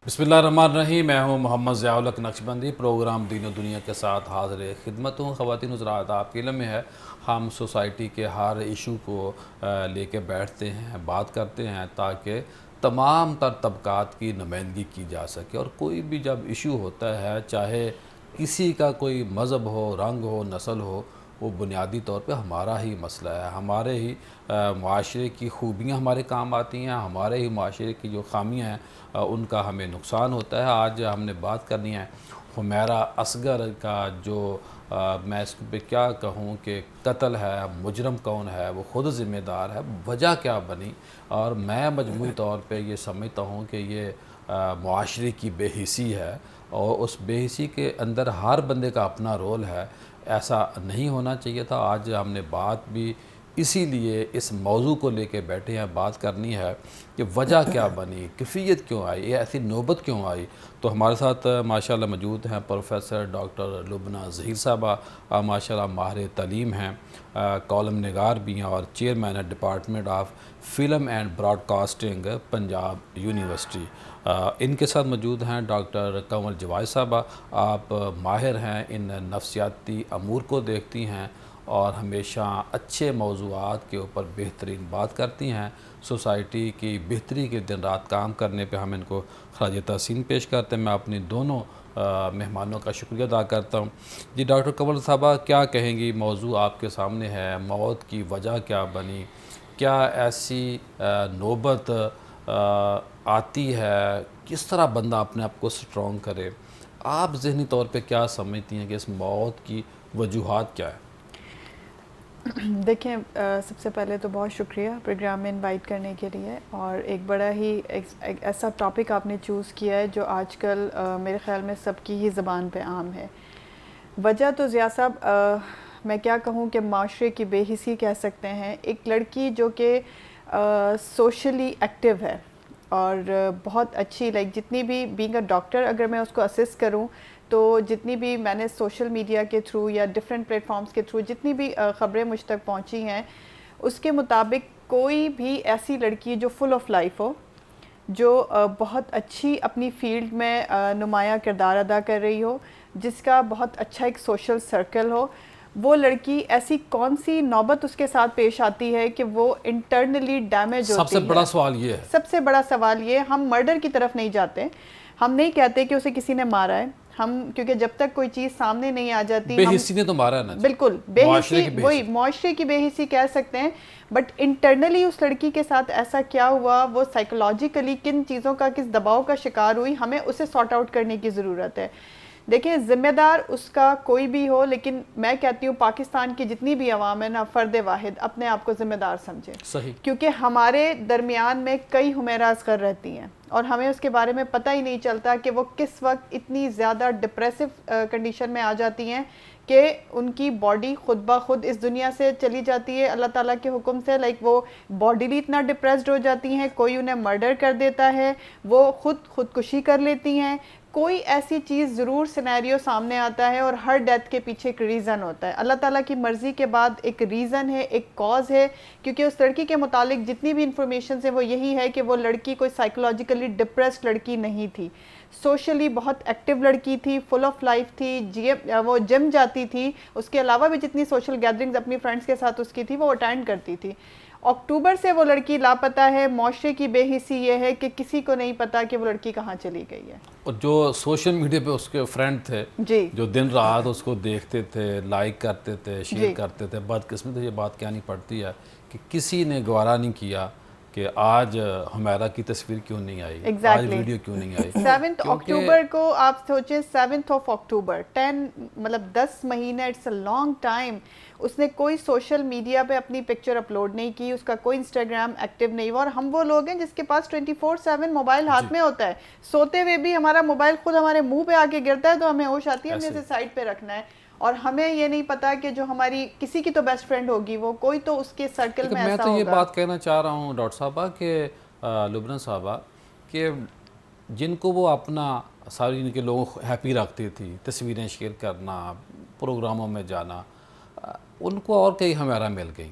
بسم اللہ الرحمن الرحیم۔ میں ہوں محمد ضیاء الحق نقشبندی، پروگرام دین و دنیا کے ساتھ حاضر خدمت ہوں۔ خواتین حضرات، آپ کے علم میں ہے ہم سوسائٹی کے ہر ایشو کو لے کے بیٹھتے ہیں، بات کرتے ہیں تاکہ تمام تر طبقات کی نمائندگی کی جا سکے۔ اور کوئی بھی جب ایشو ہوتا ہے، چاہے کسی کا کوئی مذہب ہو، رنگ ہو، نسل ہو، وہ بنیادی طور پہ ہمارا ہی مسئلہ ہے۔ ہمارے ہی معاشرے کی خوبیاں ہمارے کام آتی ہیں، ہمارے ہی معاشرے کی جو خامیاں ہیں ان کا ہمیں نقصان ہوتا ہے۔ آج ہم نے بات کرنی ہے حمیرہ اصغر کا، جو میں اس پہ کیا کہوں کہ قتل ہے، مجرم کون ہے، وہ خود ذمہ دار ہے، وجہ کیا بنی۔ اور میں مجموعی طور پہ یہ سمجھتا ہوں کہ یہ معاشرے کی بے حسی ہے، اور اس بے حسی کے اندر ہر بندے کا اپنا رول ہے۔ ایسا نہیں ہونا چاہیے تھا۔ آج ہم نے بات بھی اسی لیے اس موضوع کو لے کے بیٹھے ہیں، بات کرنی ہے کہ وجہ کیا بنی، کیفیت کیوں آئی، یہ ایسی نوبت کیوں آئی۔ تو ہمارے ساتھ ماشاءاللہ موجود ہیں پروفیسر ڈاکٹر لبنہ ظہیر صاحبہ، ماشاءاللہ ماہر تعلیم ہیں، کالم نگار بھی ہیں، اور چیئرمین ہے department of film and broadcasting, Punjab university. ان کے ساتھ موجود ہیں ڈاکٹر کنول جواز صاحبہ، آپ ماہر ہیں، ان نفسیاتی امور کو دیکھتی ہیں اور ہمیشہ اچھے موضوعات کے اوپر بہترین بات کرتی ہیں۔ سوسائٹی کی بہتری کے دن رات کام کرنے پہ ہم ان کو خراج تحسین پیش کرتے ہیں۔ میں اپنی دونوں مہمانوں کا شکریہ ادا کرتا ہوں۔ جی ڈاکٹر کنول صاحبہ، کیا کہیں گی؟ موضوع آپ کے سامنے ہے، موت کی وجہ کیا بنی، کیا ایسی نوبت آتی ہے، کس طرح بندہ اپنے آپ کو سٹرونگ کرے؟ آپ ذہنی طور پہ کیا سمجھتی ہیں کہ اس موت کی وجوہات کیا ہے؟ دیکھیں، سب سے پہلے تو بہت شکریہ پروگرام میں انوائٹ کرنے کے لیے، اور ایک بڑا ہی ایک ایسا ٹاپک آپ نے چوز کیا ہے جو آج کل میرے خیال میں سب کی ہی زبان پہ عام ہے۔ وجہ تو ضیاء صاحب میں کیا کہوں کہ معاشرے کی بے حسی کہہ سکتے ہیں۔ ایک لڑکی جو کہ سوشلی ایکٹیو ہے اور بہت اچھی، جتنی بھی بینگ اے ڈاکٹر اگر میں اس کو اسسٹ کروں تو جتنی بھی میں نے سوشل میڈیا کے تھرو یا ڈیفرنٹ پلیٹ فارمز کے تھرو جتنی بھی خبریں مجھ تک پہنچی ہیں، اس کے مطابق کوئی بھی ایسی لڑکی جو فل آف لائف ہو، جو بہت اچھی اپنی فیلڈ میں نمایاں کردار ادا کر رہی ہو، جس کا بہت اچھا ایک سوشل سرکل ہو، وہ لڑکی ایسی کون سی نوبت اس کے ساتھ پیش آتی ہے کہ وہ انٹرنلی ڈیمیج ہوتی ہے؟ سب سے بڑا سوال یہ ہے، سب سے بڑا سوال یہ، ہم مرڈر کی طرف نہیں جاتے، ہم نہیں کہتے کہ اسے کسی نے مارا ہے، کیونکہ جب تک کوئی چیز سامنے نہیں آ جاتی، بے حسی نے تو مارا ہے نا۔ بالکل بے معاشرے حسی، کی بے وہی حسی۔ معاشرے کی بے حسی کہہ سکتے ہیں، بٹ انٹرنلی اس لڑکی کے ساتھ ایسا کیا ہوا، وہ سائیکولوجیکلی کن چیزوں کا، کس دباؤ کا شکار ہوئی، ہمیں اسے سارٹ آؤٹ کرنے کی ضرورت ہے۔ دیکھیں، ذمہ دار اس کا کوئی بھی ہو، لیکن میں کہتی ہوں پاکستان کی جتنی بھی عوام ہے نا، فرد واحد اپنے آپ کو ذمہ دار سمجھے، صحیح۔ کیونکہ ہمارے درمیان میں کئی حمیرہ اصغر رہتی ہیں اور ہمیں اس کے بارے میں پتہ ہی نہیں چلتا کہ وہ کس وقت اتنی زیادہ ڈپریسو کنڈیشن میں آ جاتی ہیں کہ ان کی باڈی خود بخود اس دنیا سے چلی جاتی ہے اللہ تعالیٰ کے حکم سے۔ وہ باڈیلی اتنا ڈپریسڈ ہو جاتی ہیں، کوئی انہیں مرڈر کر دیتا ہے، وہ خودکشی کر لیتی ہیں، کوئی ایسی چیز ضرور سینیریو سامنے آتا ہے، اور ہر ڈیتھ کے پیچھے ایک ریزن ہوتا ہے۔ اللہ تعالیٰ کی مرضی کے بعد ایک ریزن ہے، ایک کاز ہے، کیونکہ اس لڑکی کے متعلق جتنی بھی انفارمیشن ہے وہ یہی ہے کہ وہ لڑکی کوئی سائیکولوجیکلی ڈپریسڈ لڑکی نہیں تھی، سوشلی بہت ایکٹیو لڑکی تھی، فل آف لائف تھی، وہ جم جاتی تھی، اس کے علاوہ بھی جتنی سوشل گیدرنگز اپنی فرینڈس کے ساتھ اس کی تھی وہ اٹینڈ کرتی تھی۔ اکتوبر سے وہ لڑکی لاپتہ ہے۔ معاشرے کی بے حسی یہ ہے کہ کسی کو نہیں پتا کہ وہ لڑکی کہاں چلی گئی ہے۔ اور جو سوشل میڈیا پہ اس کے فرینڈ تھے، جی جو دن رات اس کو دیکھتے تھے، لائک کرتے تھے، شیئر جی کرتے تھے، بدقسمتی یہ بات کہانی پڑتی ہے کہ کسی نے گوارا نہیں کیا کہ آج حمیرہ کی تصویر کیوں نہیں آئی، آج ایگزیکٹلی ویڈیو کیوں نہیں آئی۔ 7 کیونکہ اکتوبر کو آپ سوچیں، 7 اکتوبر 10 مہینہ، اٹس اے لانگ ٹائم، اس نے کوئی سوشل میڈیا پہ اپنی پکچر اپلوڈ نہیں کی، اس کا کوئی انسٹاگرام ایکٹیو نہیں ہوا، اور ہم وہ لوگ ہیں جس کے پاس 24/7 موبائل ہاتھ میں ہوتا ہے، سوتے ہوئے بھی ہمارا موبائل خود ہمارے منہ پہ آ کے گرتا ہے تو ہمیں ہوش آتی ہے ہم نے اسے سائڈ پہ رکھنا ہے، اور ہمیں یہ نہیں پتا کہ جو ہماری کسی کی تو بیسٹ فرینڈ ہوگی، وہ کوئی تو اس کے سرکل میں ایسا میں ہوگا۔ تو یہ بات کہنا چاہ رہا ہوں ڈاکٹر صاحبہ کہ لبنہ صاحبہ، کہ جن کو وہ اپنا ساری ان کے لوگوں کو ہیپی رکھتی تھی، تصویریں شیئر کرنا، پروگراموں میں جانا، ان کو اور کئی حمیرہ مل گئی،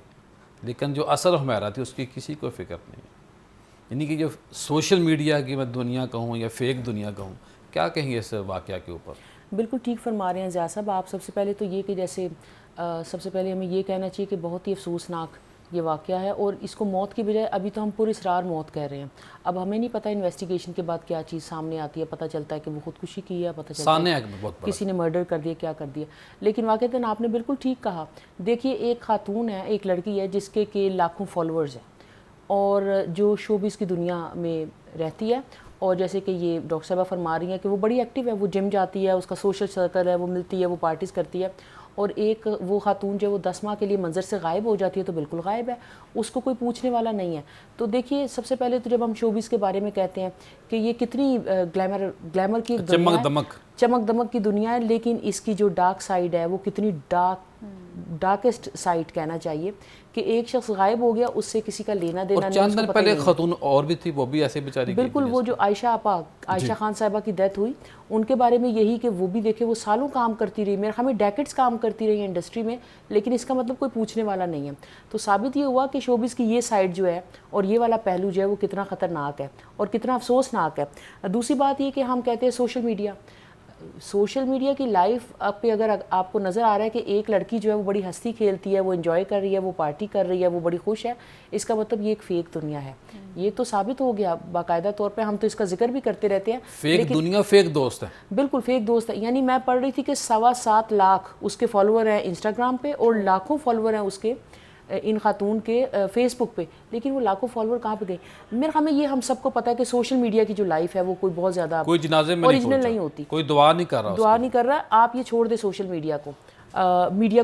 لیکن جو اصل حمیرہ تھی اس کی کسی کو فکر نہیں۔ یعنی کہ جو سوشل میڈیا کی میں دنیا کہوں یا فیک دنیا کہوں، کیا کہیں گے اس واقعہ کے اوپر؟ بالکل ٹھیک فرما رہے ہیں ضیاء صاحب آپ. سب سے پہلے تو یہ کہ جیسے سب سے پہلے ہمیں یہ کہنا چاہیے کہ بہت ہی افسوسناک یہ واقعہ ہے، اور اس کو موت کی بجائے ابھی تو ہم پر اسرار موت کہہ رہے ہیں. اب ہمیں نہیں پتہ انویسٹیگیشن کے بعد کیا چیز سامنے آتی ہے، پتہ چلتا ہے کہ وہ خودکشی کی ہے، پتہ چلتا ہے کسی نے مرڈر کر دیا، کیا کر دیا. لیکن واقعتاً آپ نے بالکل ٹھیک کہا. دیکھیے ایک خاتون ہے، ایک لڑکی ہے جس کے لاکھوں فالوورز ہیں، اور جو شوبز کی دنیا میں رہتی ہے، اور جیسے کہ یہ ڈاکٹر صاحبہ فرما رہی ہیں کہ وہ بڑی ایکٹیو ہے، وہ جم جاتی ہے، اس کا سوشل سرکل ہے، وہ ملتی ہے، وہ پارٹیز کرتی ہے. اور ایک وہ خاتون جو وہ 10 ماہ کے لیے منظر سے غائب ہو جاتی ہے تو بالکل غائب ہے، اس کو کوئی پوچھنے والا نہیں ہے. تو دیکھیے سب سے پہلے تو جب ہم شوبز کے بارے میں کہتے ہیں کہ یہ کتنی گلیمر کی دنیا ہے، چمک دمک کی دنیا ہے، لیکن اس کی جو ڈارک سائیڈ ہے وہ کتنی ڈارکسٹ سائٹ کہنا چاہیے کہ ایک شخص غائب ہو گیا، اس سے کسی کا لینا دینا نہیں. چند دن پہلے ایک خاتون اور بھی تھی، وہ بھی ایسے بیچاری بالکل، وہ جو عائشہ خان صاحبہ کی ڈیتھ ہوئی، ان کے بارے میں یہی کہ وہ بھی دیکھے وہ سالوں کام کرتی رہی، میرے خیال میں ڈیکڈز کام کرتی رہی انڈسٹری میں، لیکن اس کا مطلب کوئی پوچھنے والا نہیں ہے. تو ثابت یہ ہوا کہ شوبز کی یہ سائڈ جو ہے اور یہ والا پہلو جو ہے وہ کتنا خطرناک ہے اور کتنا افسوسناک ہے. دوسری بات یہ کہ ہم کہتے ہیں سوشل میڈیا کی لائف آپ پہ اگر آپ کو نظر آ رہا ہے کہ ایک لڑکی جو ہے وہ بڑی ہستی کھیلتی ہے، وہ انجوائے کر رہی ہے، وہ پارٹی کر رہی ہے، وہ بڑی خوش ہے، اس کا مطلب یہ ایک فیک دنیا ہے. یہ تو ثابت ہو گیا باقاعدہ طور پہ، ہم تو اس کا ذکر بھی کرتے رہتے ہیں. فیک دنیا فیک دوست ہے، بالکل فیک دوست ہے. یعنی میں پڑھ رہی تھی کہ 7.25 لاکھ اس کے فالوور ہیں انسٹاگرام پہ، اور لاکھوں فالوور ہیں اس کے ان خاتون کے فیس بک پہ. لیکن وہ لاکھوں فالوور کہاں پہ گئے؟ میرے خیال میں یہ ہم سب کو پتہ ہے کہ سوشل میڈیا کی جو لائف ہے وہ کوئی بہت زیادہ کوئی جنازے میں اوریجنل نہیں ہوتی، کوئی دعا نہیں کر رہا. آپ یہ چھوڑ دیں سوشل میڈیا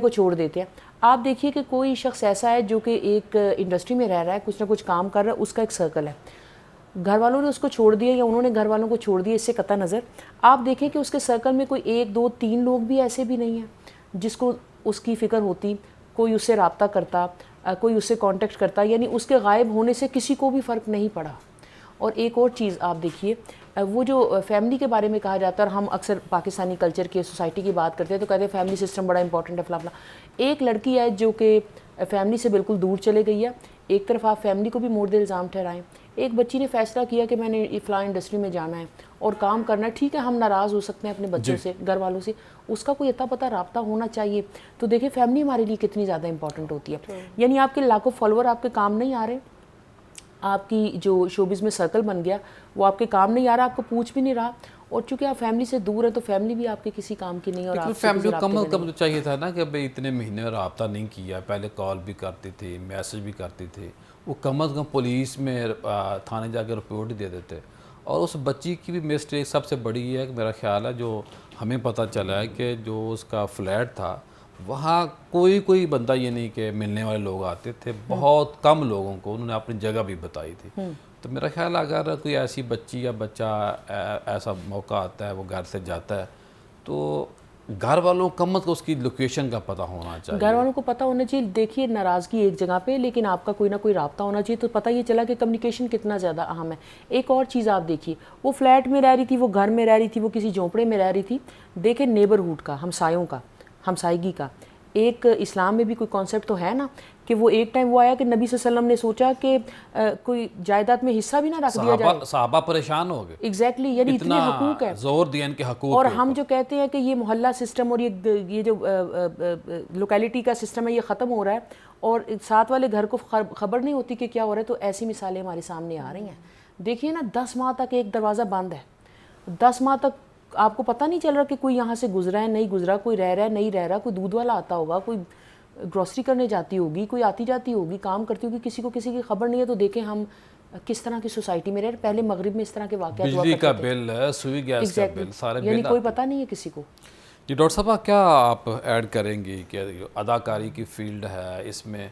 کو چھوڑ دیتے ہیں. آپ دیکھیے کہ کوئی شخص ایسا ہے جو کہ ایک انڈسٹری میں رہ رہا ہے، کچھ نہ کچھ کام کر رہا ہے، اس کا ایک سرکل ہے. گھر والوں نے اس کو چھوڑ دیا یا انہوں نے گھر والوں کو چھوڑ دیا، اس سے قطع نظر آپ دیکھیں کہ اس کے سرکل میں کوئی 1 2 3 لوگ بھی ایسے بھی نہیں ہیں جس کو اس کی فکر ہوتی، کوئی اس سے رابطہ کرتا، کوئی اس سے کانٹیکٹ کرتا. یعنی اس کے غائب ہونے سے کسی کو بھی فرق نہیں پڑا. اور ایک اور چیز آپ دیکھیے، وہ جو فیملی کے بارے میں کہا جاتا ہے، اور ہم اکثر پاکستانی کلچر کے سوسائٹی کی بات کرتے ہیں تو کہتے ہیں فیملی سسٹم بڑا امپورٹنٹ ہے فلاں فلاں. ایک لڑکی ہے جو کہ فیملی سے بالکل دور چلے گئی ہے. ایک طرف آپ فیملی کو بھی مورد الزام ٹھہرائیں. ایک بچی نے فیصلہ کیا کہ میں نے فلاں انڈسٹری میں جانا ہے اور کام کرنا ہے. ٹھیک ہے ہم ناراض ہو سکتے ہیں اپنے بچوں سے، گھر والوں سے، اس کا کوئی اتا پتہ رابطہ ہونا چاہیے. تو دیکھیں فیملی ہمارے لیے کتنی زیادہ امپورٹنٹ ہوتی ہے. یعنی آپ کے لاکھوں فالوور آپ کے کام نہیں آ رہے، آپ کی جو شوبز میں سرکل بن گیا وہ آپ کے کام نہیں آ رہا، آپ کو پوچھ بھی نہیں رہا. اور چونکہ آپ فیملی سے دور ہیں تو فیملی بھی آپ کے کسی کام کی نہیں. اور آپ فیملی کم از کم تو چاہیے تھا نا کہ بھائی اتنے مہینے رابطہ نہیں کیا، پہلے کال بھی کرتی تھی، میسج بھی کرتی تھی، وہ کم از کم پولیس میں تھانے جا کے رپورٹ دے دیتے. اور اس بچی کی بھی مسٹیک سب سے بڑی یہ ہے کہ میرا خیال ہے جو ہمیں پتہ چلا ہے کہ جو اس کا فلیٹ تھا وہاں کوئی بندہ یہ نہیں کہ ملنے والے لوگ آتے تھے، بہت کم لوگوں کو انہوں نے اپنی جگہ بھی بتائی تھی. تو میرا خیال اگر کوئی ایسی بچی یا بچہ ایسا موقع آتا ہے وہ گھر سے جاتا ہے تو گھر والوں کو کم از کم اس کی لوکیشن کا پتہ ہونا چاہیے، گھر والوں کو پتہ ہونا چاہیے. دیکھیے ناراضگی ایک جگہ پہ، لیکن آپ کا کوئی نہ کوئی رابطہ ہونا چاہیے. تو پتہ یہ چلا کہ کمیونیکیشن کتنا زیادہ اہم ہے. ایک اور چیز آپ دیکھیے، وہ فلیٹ میں رہ رہی تھی، وہ گھر میں رہ رہی تھی، وہ کسی جھونپڑے میں رہ رہی تھی. دیکھیں نیبرہوڈ کا، ہمسایوں کا، ہمسائیگی کا ایک اسلام میں بھی کوئی کانسیپٹ تو ہے نا کہ وہ ایک ٹائم وہ آیا کہ نبی صلی اللہ علیہ وسلم نے سوچا کہ کوئی جائیداد میں حصہ بھی نہ رکھ دیا جائے. صحابہ پریشان ہو گئے. ایگزیکٹلی، یعنی اتنے حقوق ہے، زور دیا ان کے حقوق. اور ہم جو کہتے ہیں کہ یہ محلہ سسٹم اور یہ جو لوکیلٹی کا سسٹم ہے یہ ختم ہو رہا ہے اور ساتھ والے گھر کو خبر نہیں ہوتی کہ کیا ہو رہا ہے. تو ایسی مثالیں ہمارے سامنے آ رہی ہیں. دیکھیے نا 10 ماہ تک ایک دروازہ بند ہے، 10 ماہ تک آپ کو پتہ نہیں چل رہا کہ کوئی یہاں سے گزرا ہے نہیں گزرا، کوئی رہ رہا ہے نہیں رہ رہا، کوئی دودھ والا آتا ہوگا، کوئی گروسری کرنے جاتی ہوگی، کوئی آتی جاتی ہوگی، کام کرتی ہوگی، کسی کو کسی کی خبر نہیں ہے. تو دیکھیں ہم کس طرح کی سوسائٹی میں رہے. پہلے مغرب میں اس طرح کے واقعات ہوا کرتے تھے، بجلی کا بل ہے، سوئی گیس کا بل، سارے بل، یعنی کوئی پتہ نہیں ہے کسی کو. جی ڈاکٹر صاحبہ کیا آپ ایڈ کریں گی کہ اداکاری کی فیلڈ ہے، اس میں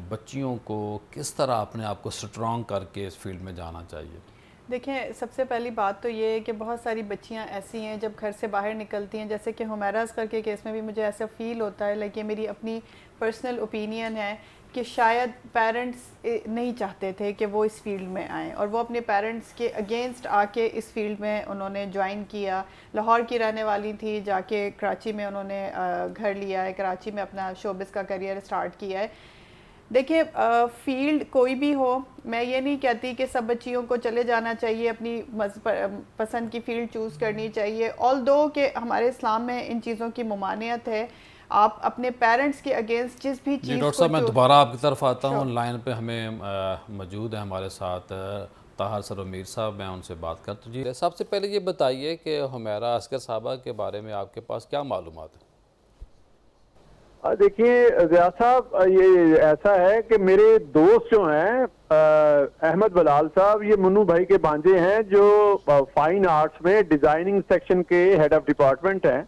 بچیوں کو کس طرح اپنے آپ کو سٹرونگ کر کے اس فیلڈ میں جانا چاہیے؟ دیکھیں سب سے پہلی بات تو یہ ہے کہ بہت ساری بچیاں ایسی ہیں جب گھر سے باہر نکلتی ہیں، جیسے کہ حمیرہ اصغر کے کیس میں بھی مجھے ایسا فیل ہوتا ہے، لیکن میری اپنی پرسنل اوپینین ہے کہ شاید پیرنٹس نہیں چاہتے تھے کہ وہ اس فیلڈ میں آئیں، اور وہ اپنے پیرنٹس کے اگینسٹ آ کے اس فیلڈ میں انہوں نے جوائن کیا. لاہور کی رہنے والی تھی، جا کے کراچی میں انہوں نے گھر لیا ہے، کراچی میں اپنا شوبز کا کریئر سٹارٹ کیا ہے. دیکھیے فیلڈ کوئی بھی ہو، میں یہ نہیں کہتی کہ سب بچیوں کو چلے جانا چاہیے، اپنی پسند کی فیلڈ چوز کرنی چاہیے، آلدو کہ ہمارے اسلام میں ان چیزوں کی ممانعت ہے، آپ اپنے پیرنٹس کے اگینسٹ جس بھی چیز ڈاکٹر صاحب میں دوبارہ آپ کی طرف آتا ہوں، لائن پہ ہمیں موجود ہے ہمارے ساتھ طاہر سرور میر صاحب، میں ان سے بات کرتا ہوں. جی سب سے پہلے یہ بتائیے کہ حمیرہ عسکر صاحبہ کے بارے میں آپ کے پاس کیا معلومات ہیں؟ دیکھیے ضیاء صاحب، یہ ایسا ہے کہ میرے دوست جو ہیں احمد بلال صاحب، یہ منو بھائی کے بانجے ہیں جو فائن آرٹس میں ڈیزائننگ سیکشن کے ہیڈ آف ڈپارٹمنٹ ہیں.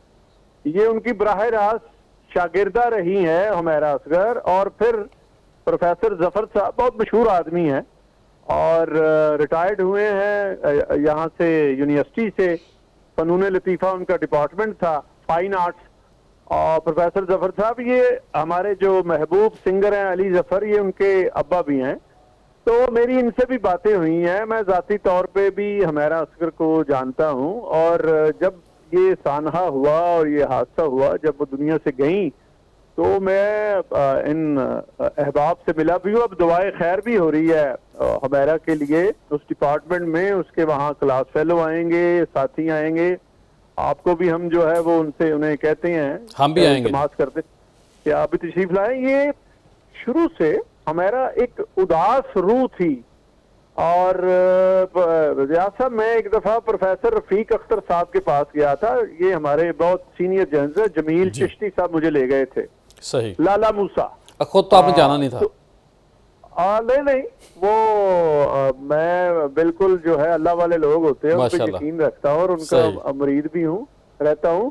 یہ ان کی براہ راست شاگردہ رہی ہیں حمیرہ اصغر، اور پھر پروفیسر ظفر صاحب بہت مشہور آدمی ہیں اور ریٹائرڈ ہوئے ہیں یہاں سے یونیورسٹی سے، فنون لطیفہ ان کا ڈپارٹمنٹ تھا، فائن آرٹس. اور پروفیسر ظفر صاحب یہ ہمارے جو محبوب سنگر ہیں علی ظفر، یہ ان کے ابا بھی ہیں. تو میری ان سے بھی باتیں ہوئی ہیں، میں ذاتی طور پہ بھی حمیرہ اصغر کو جانتا ہوں، اور جب یہ سانحہ ہوا اور یہ حادثہ ہوا، جب وہ دنیا سے گئیں، تو میں ان احباب سے ملا بھی ہوں. اب دعائے خیر بھی ہو رہی ہے حمیرہ کے لیے اس ڈپارٹمنٹ میں، اس کے وہاں کلاس فیلو آئیں گے، ساتھی آئیں گے. آپ کو بھی ہم جو ہے وہ ان سے انہیں کہتے ہیں، ہم بھی آئیں گے، التماس کرتے کہ آپ بھی تشریف لائیں. یہ شروع سے حمیرہ ایک اداس روح تھی. اور ضیاء صاحب، میں ایک دفعہ پروفیسر رفیق اختر صاحب کے پاس گیا تھا، یہ ہمارے بہت سینئر جرنلسٹ ہیں، جمیل چشتی صاحب مجھے لے گئے تھے. صحیح. لالا موسیٰ خود تو آپ نے جانا نہیں تھا؟ نہیں، وہ میں بالکل جو ہے اللہ والے لوگ ہوتے ہیں ان پہ یقین رکھتا ہوں، اور ان کا مرید بھی ہوں، رہتا ہوں.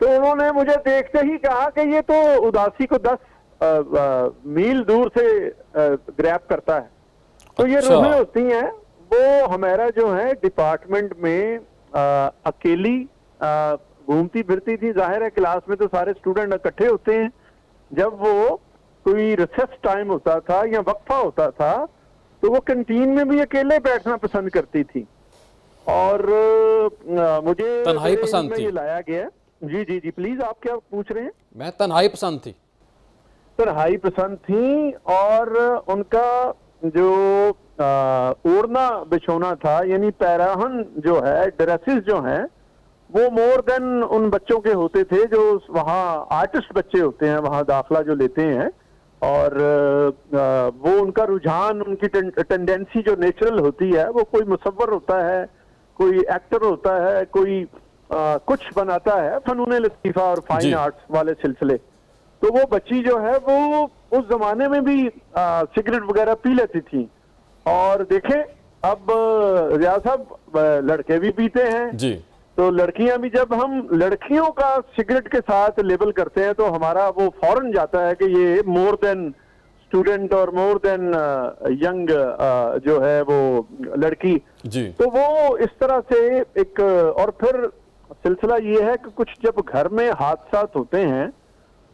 تو انہوں نے مجھے دیکھتے ہی کہا کہ یہ تو اداسی کو 10 میل دور سے گریب کرتا ہے. تو یہ روحیں ہوتی ہیں. وہ حمیرہ جو ہے ڈپارٹمنٹ میں اکیلی گھومتی پھرتی تھی. ظاہر ہے کلاس میں تو سارے اسٹوڈنٹ اکٹھے ہوتے ہیں، جب وہ کوئی ریسیس ٹائم ہوتا تھا یا وقفہ ہوتا تھا تو وہ کنٹین میں بھی اکیلے بیٹھنا پسند کرتی تھی. اور مجھے تنہائی پسند تھی، یہ لایا گیا. جی پلیز، آپ کیا پوچھ رہے ہیں؟ میں تنہائی پسند تھی. تنہائی پسند تھی، اور ان کا جو اوڑھنا بچھونا تھا، یعنی پیراہن جو ہے، ڈریسز جو ہیں، وہ مور دین ان بچوں کے ہوتے تھے جو وہاں آرٹسٹ بچے ہوتے ہیں وہاں داخلہ جو لیتے ہیں. اور وہ ان کا رجحان، ان کی ٹینڈنسی جو نیچرل ہوتی ہے، وہ کوئی مصور ہوتا ہے، کوئی ایکٹر ہوتا ہے، کوئی کچھ بناتا ہے، فنون لطیفہ اور فائن آرٹس والے سلسلے. تو وہ بچی جو ہے وہ اس زمانے میں بھی سگریٹ وغیرہ پی لیتی تھی. اور دیکھیں اب ضیاء صاحب، لڑکے بھی پیتے ہیں، جی، تو لڑکیاں بھی، جب ہم لڑکیوں کا سگریٹ کے ساتھ لیبل کرتے ہیں تو ہمارا وہ فوراً جاتا ہے کہ یہ مور دین اسٹوڈنٹ اور مور دین ینگ جو ہے وہ لڑکی. جی. تو وہ اس طرح سے ایک، اور پھر سلسلہ یہ ہے کہ کچھ جب گھر میں حادثات ہوتے ہیں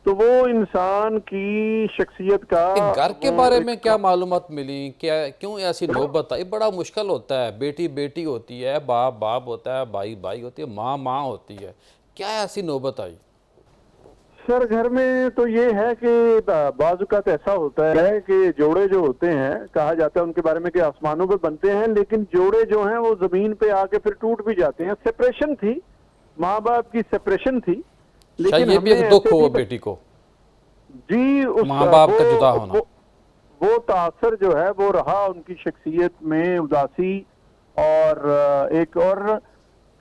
تو وہ انسان کی شخصیت کا، گھر کے بارے میں کیا معلومات ملی؟ کیوں ایسی نوبت آئی؟ بڑا مشکل ہوتا ہے، بیٹی بیٹی ہوتی ہے، باپ باپ ہوتا ہے، بھائی بھائی ہوتی ہے، ماں ماں ہوتی ہے، کیا ایسی نوبت آئی؟ سر گھر میں تو یہ ہے کہ بعض اوقات ایسا ہوتا ہے کہ جوڑے جو ہوتے ہیں، کہا جاتا ہے ان کے بارے میں کہ آسمانوں پہ بنتے ہیں، لیکن جوڑے جو ہیں وہ زمین پہ آ کے پھر ٹوٹ بھی جاتے ہیں. سپریشن تھی، ماں باپ کی سپریشن تھی. لیکن یہ بھی ایک دکھ ہو بیٹی کو، جی، ماں باپ کا جدا ہونا. وہ تاثر جو ہے وہ رہا ان کی شخصیت میں، اداسی. اور ایک اور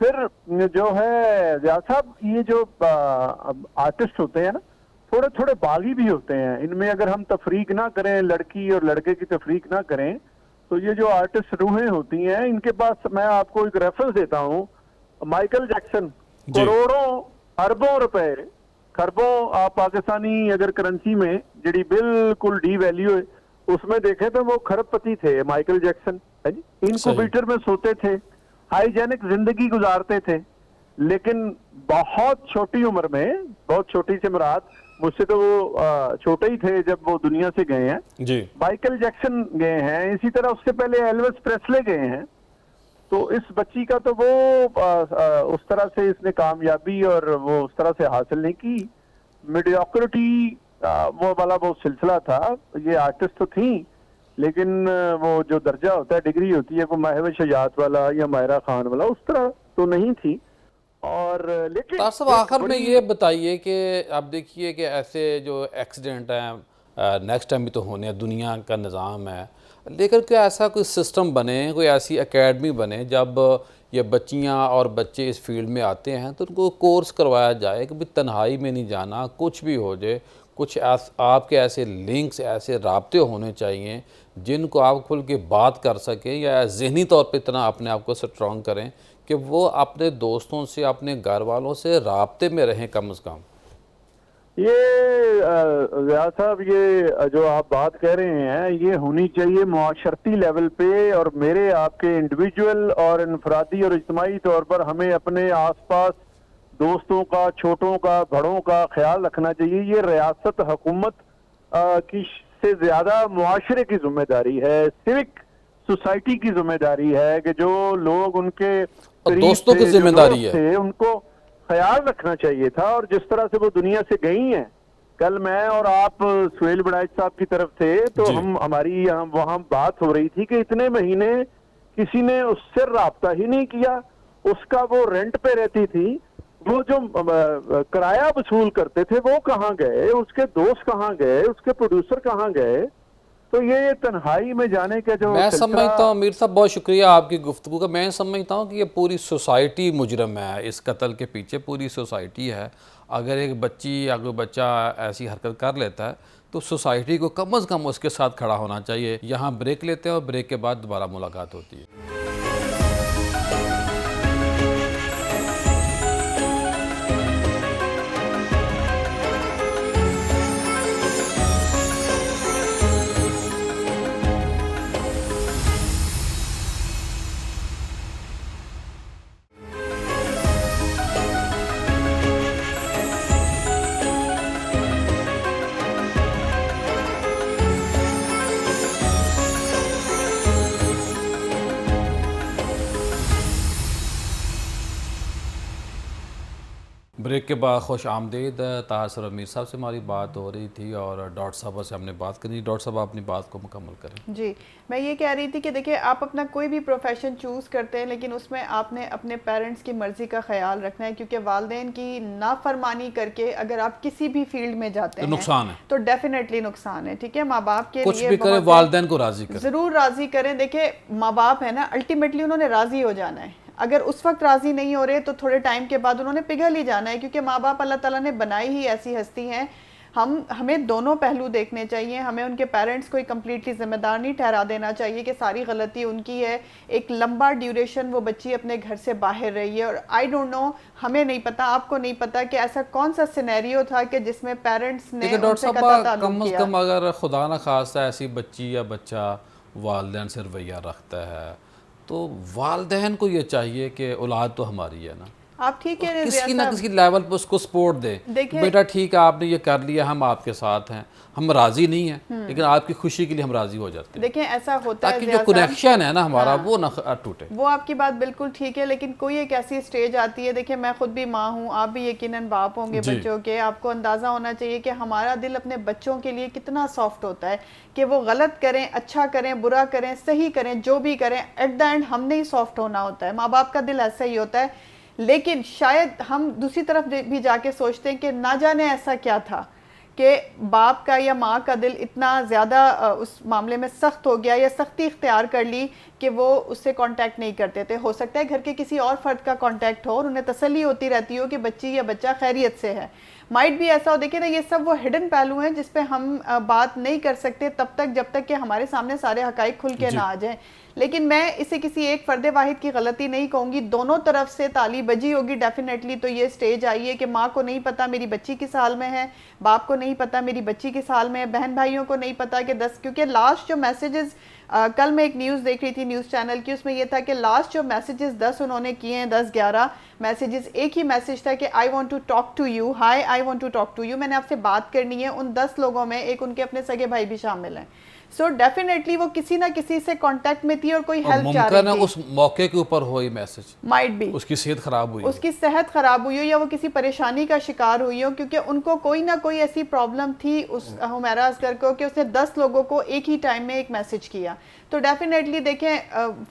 پھر جو ہے ضیاء صاحب، یہ جو آرٹسٹ ہوتے ہیں نا، تھوڑے تھوڑے باغی بھی ہوتے ہیں. ان میں اگر ہم تفریق نہ کریں، لڑکی اور لڑکے کی تفریق نہ کریں، تو یہ جو آرٹسٹ روحیں ہوتی ہیں، ان کے پاس، میں آپ کو ایک ریفرنس دیتا ہوں، مائیکل جیکسن، کروڑوں اربوں روپے، خربوں آپ پاکستانی اگر کرنسی میں جڑی بالکل ڈی ویلیو ہے اس میں دیکھیں تو وہ کھرب پتی تھے مائیکل جیکسن. انکوبیٹر میں سوتے تھے، ہائیجینک زندگی گزارتے تھے، لیکن بہت چھوٹی عمر میں، بہت چھوٹی سے مراد، مجھ سے تو وہ چھوٹے ہی تھے جب وہ دنیا سے گئے ہیں. جی. مائیکل جیکسن گئے ہیں، اسی طرح اس سے پہلے ایلوس پریسلے گئے ہیں. تو اس بچی کا تو وہ اس طرح سے اس نے کامیابی اور وہ اس طرح سے حاصل نہیں کی. میڈیوکرٹی وہ والا وہ سلسلہ تھا. یہ آرٹسٹ تو تھیں لیکن وہ جو درجہ ہوتا ہے, ڈگری ہوتی ہے وہ ماہوش شجاعت والا یا ماہرہ خان والا, اس طرح تو نہیں تھی. اور لیکن طاہر صاحب آخر میں یہ بتائیے کہ اب دیکھیے کہ ایسے جو ایکسیڈنٹ ہیں نیکسٹ ٹائم بھی تو ہونے ہیں, دنیا کا نظام ہے, لیکن کیا ایسا کوئی سسٹم بنے, کوئی ایسی اکیڈمی بنے جب یہ بچیاں اور بچے اس فیلڈ میں آتے ہیں تو ان کو کورس کروایا جائے کہ بھی تنہائی میں نہیں جانا, کچھ بھی ہو جائے, کچھ آپ کے ایسے لنکس, ایسے رابطے ہونے چاہیے جن کو آپ کھل کے بات کر سکیں یا ذہنی طور پہ اتنا اپنے آپ کو اسٹرانگ کریں کہ وہ اپنے دوستوں سے, اپنے گھر والوں سے رابطے میں رہیں کم از کم. یہ ضیاء صاحب, یہ جو آپ بات کہہ رہے ہیں یہ ہونی چاہیے معاشرتی لیول پہ, اور میرے آپ کے انڈیویجول اور انفرادی اور اجتماعی طور پر ہمیں اپنے آس پاس دوستوں کا, چھوٹوں کا, بڑوں کا خیال رکھنا چاہیے. یہ ریاست حکومت کی سے زیادہ معاشرے کی ذمہ داری ہے, سیوک سوسائٹی کی ذمہ داری ہے کہ جو لوگ ان کے دوستوں کی ذمہ داری ہے, ان کو خیال رکھنا چاہیے تھا. اور جس طرح سے وہ دنیا سے گئی ہیں, کل میں اور آپ سہیل بڑائچ صاحب کی طرف تھے تو ہماری وہاں بات ہو رہی تھی کہ اتنے مہینے کسی نے اس سے رابطہ ہی نہیں کیا. اس کا وہ رینٹ پہ رہتی تھی, وہ جو کرایہ وصول کرتے تھے وہ کہاں گئے, اس کے دوست کہاں گئے, اس کے پروڈیوسر کہاں گئے. تو یہ تنہائی میں جانے کا جو میں سمجھتا ہوں, امیر صاحب بہت شکریہ آپ کی گفتگو کا, میں سمجھتا ہوں کہ یہ پوری سوسائٹی مجرم ہے, اس قتل کے پیچھے پوری سوسائٹی ہے. اگر ایک بچی یا کوئی بچہ ایسی حرکت کر لیتا ہے تو سوسائٹی کو کم از کم اس کے ساتھ کھڑا ہونا چاہیے. یہاں بریک لیتے ہیں اور بریک کے بعد دوبارہ ملاقات ہوتی ہے. بریک کے بعد خوش آمدید. طاہر سر امیر صاحب سے ہماری بات ہو رہی تھی اور ڈاکٹر صاحبہ سے ہم نے بات کرنی. ڈاکٹر صاحب اپنی بات کو مکمل کریں. جی, میں یہ کہہ رہی تھی کہ دیکھیں آپ اپنا کوئی بھی پروفیشن چوز کرتے ہیں لیکن اس میں آپ نے اپنے پیرنٹس کی مرضی کا خیال رکھنا ہے, کیونکہ والدین کی نافرمانی کر کے اگر آپ کسی بھی فیلڈ میں جاتے ہیں نقصان ہے تو ڈیفینیٹلی نقصان ہے. ٹھیک ہے, ماں باپ کے کچھ لیے بھی کریں والدین کو راضی کریں, ضرور راضی کریں. دیکھیں ماں باپ ہے نا, الٹیمیٹلی انہوں نے راضی ہو جانا ہے. اگر اس وقت راضی نہیں ہو رہے تو تھوڑے ٹائم کے بعد انہوں نے پگھل ہی جانا ہے, کیونکہ ماں باپ اللہ تعالیٰ نے بنائی ہی ایسی ہستی ہیں. ہمیں دونوں پہلو دیکھنے چاہیے. ہمیں ان کے پیرنٹس کو کمپلیٹلی ذمہ دار نہیں ٹھہرا دینا چاہیے کہ ساری غلطی ان کی ہے. ایک لمبا ڈیوریشن وہ بچی اپنے گھر سے باہر رہی ہے, اور آئی ڈونٹ نو, ہمیں نہیں پتا, آپ کو نہیں پتا کہ ایسا کون سا سینیریو تھا کہ جس میں پیرنٹس نے ان سے قطع تعلق کم از کیا. کم اگر خدا نہ خواستہ ایسی بچی یا بچہ والدین سے رویہ رکھتا ہے تو والدین کو یہ چاہیے کہ اولاد تو ہماری ہے نا, آپ ٹھیک ہے, کسی نہ کسی لیول پہ اس کو سپورٹ دے. بیٹا ٹھیک ہے آپ نے یہ کر لیا, ہم آپ کے ساتھ ہیں, ہم راضی نہیں ہیں لیکن آپ کی خوشی کے لیے ہم راضی ہو جاتے ہیں. دیکھیں ایسا ہوتا ہے تاکہ جو کنیکشن ہے نا ہمارا وہ نہ ٹوٹے. وہ آپ کی بات بالکل ٹھیک ہے, لیکن کوئی ایک ایسی سٹیج آتی ہے, دیکھیں میں خود بھی ماں ہوں, آپ بھی یقیناً باپ ہوں گے بچوں کے, آپ کو اندازہ ہونا چاہیے کہ ہمارا دل اپنے بچوں کے لیے کتنا سافٹ ہوتا ہے کہ وہ غلط کریں, اچھا کریں, برا کریں, صحیح کریں, جو بھی کریں, ایٹ دا اینڈ ہم نے ہی سافٹ ہونا ہوتا ہے. ماں باپ کا دل ایسا ہی ہوتا ہے. لیکن شاید ہم دوسری طرف بھی جا کے سوچتے ہیں کہ نہ جانے ایسا کیا تھا کہ باپ کا یا ماں کا دل اتنا زیادہ اس معاملے میں سخت ہو گیا یا سختی اختیار کر لی کہ وہ اس سے کانٹیکٹ نہیں کرتے تھے. ہو سکتا ہے گھر کے کسی اور فرد کا کانٹیکٹ ہو اور انہیں تسلی ہوتی رہتی ہو کہ بچی یا بچہ خیریت سے ہے. مائٹ بھی ایسا ہو. دیکھیں نا, یہ سب وہ ہڈن پہلو ہیں جس پہ ہم بات نہیں کر سکتے تب تک جب تک کہ ہمارے سامنے سارے حقائق کھل کے نہ آ جائیں. لیکن میں اسے کسی ایک فرد واحد کی غلطی نہیں کہوں گی, دونوں طرف سے تالی بجی ہوگی ڈیفینیٹلی. تو یہ سٹیج آئی ہے کہ ماں کو نہیں پتا میری بچی کس حال میں ہے, باپ کو نہیں پتا میری بچی کس حال میں ہے, بہن بھائیوں کو نہیں پتا کہ کیونکہ لاسٹ جو میسیجز, کل میں ایک نیوز دیکھ رہی تھی نیوز چینل کی, اس میں یہ تھا کہ لاسٹ جو میسیجز 10 انہوں نے کیے ہیں, 10-11 میسیجز, ایک ہی میسیج تھا کہ I want to talk to you, hi I want to talk to you, میں نے آپ سے بات کرنی ہے. ان 10 لوگوں میں ایک ان کے اپنے سگے بھائی بھی شامل ہیں. سو ڈیفینیٹلی وہ کسی نہ کسی سے کانٹیکٹ میں تھی اور کوئی ہیلپ چاہ ممکن ہے رہی تھی. اس موقع کے اوپر ہو یہ میسج، مائٹ بی اس کی صحت خراب ہوئی، اس کی صحت خراب ہوئی ہو یا وہ کسی پریشانی کا شکار ہوئی ہو، کیونکہ ان کو کوئی نہ کوئی ایسی پرابلم تھی اس حمیرہ اصغر کو کہ اس نے 10 لوگوں کو ایک ہی ٹائم میں ایک میسج کیا. تو ڈیفینیٹلی دیکھیں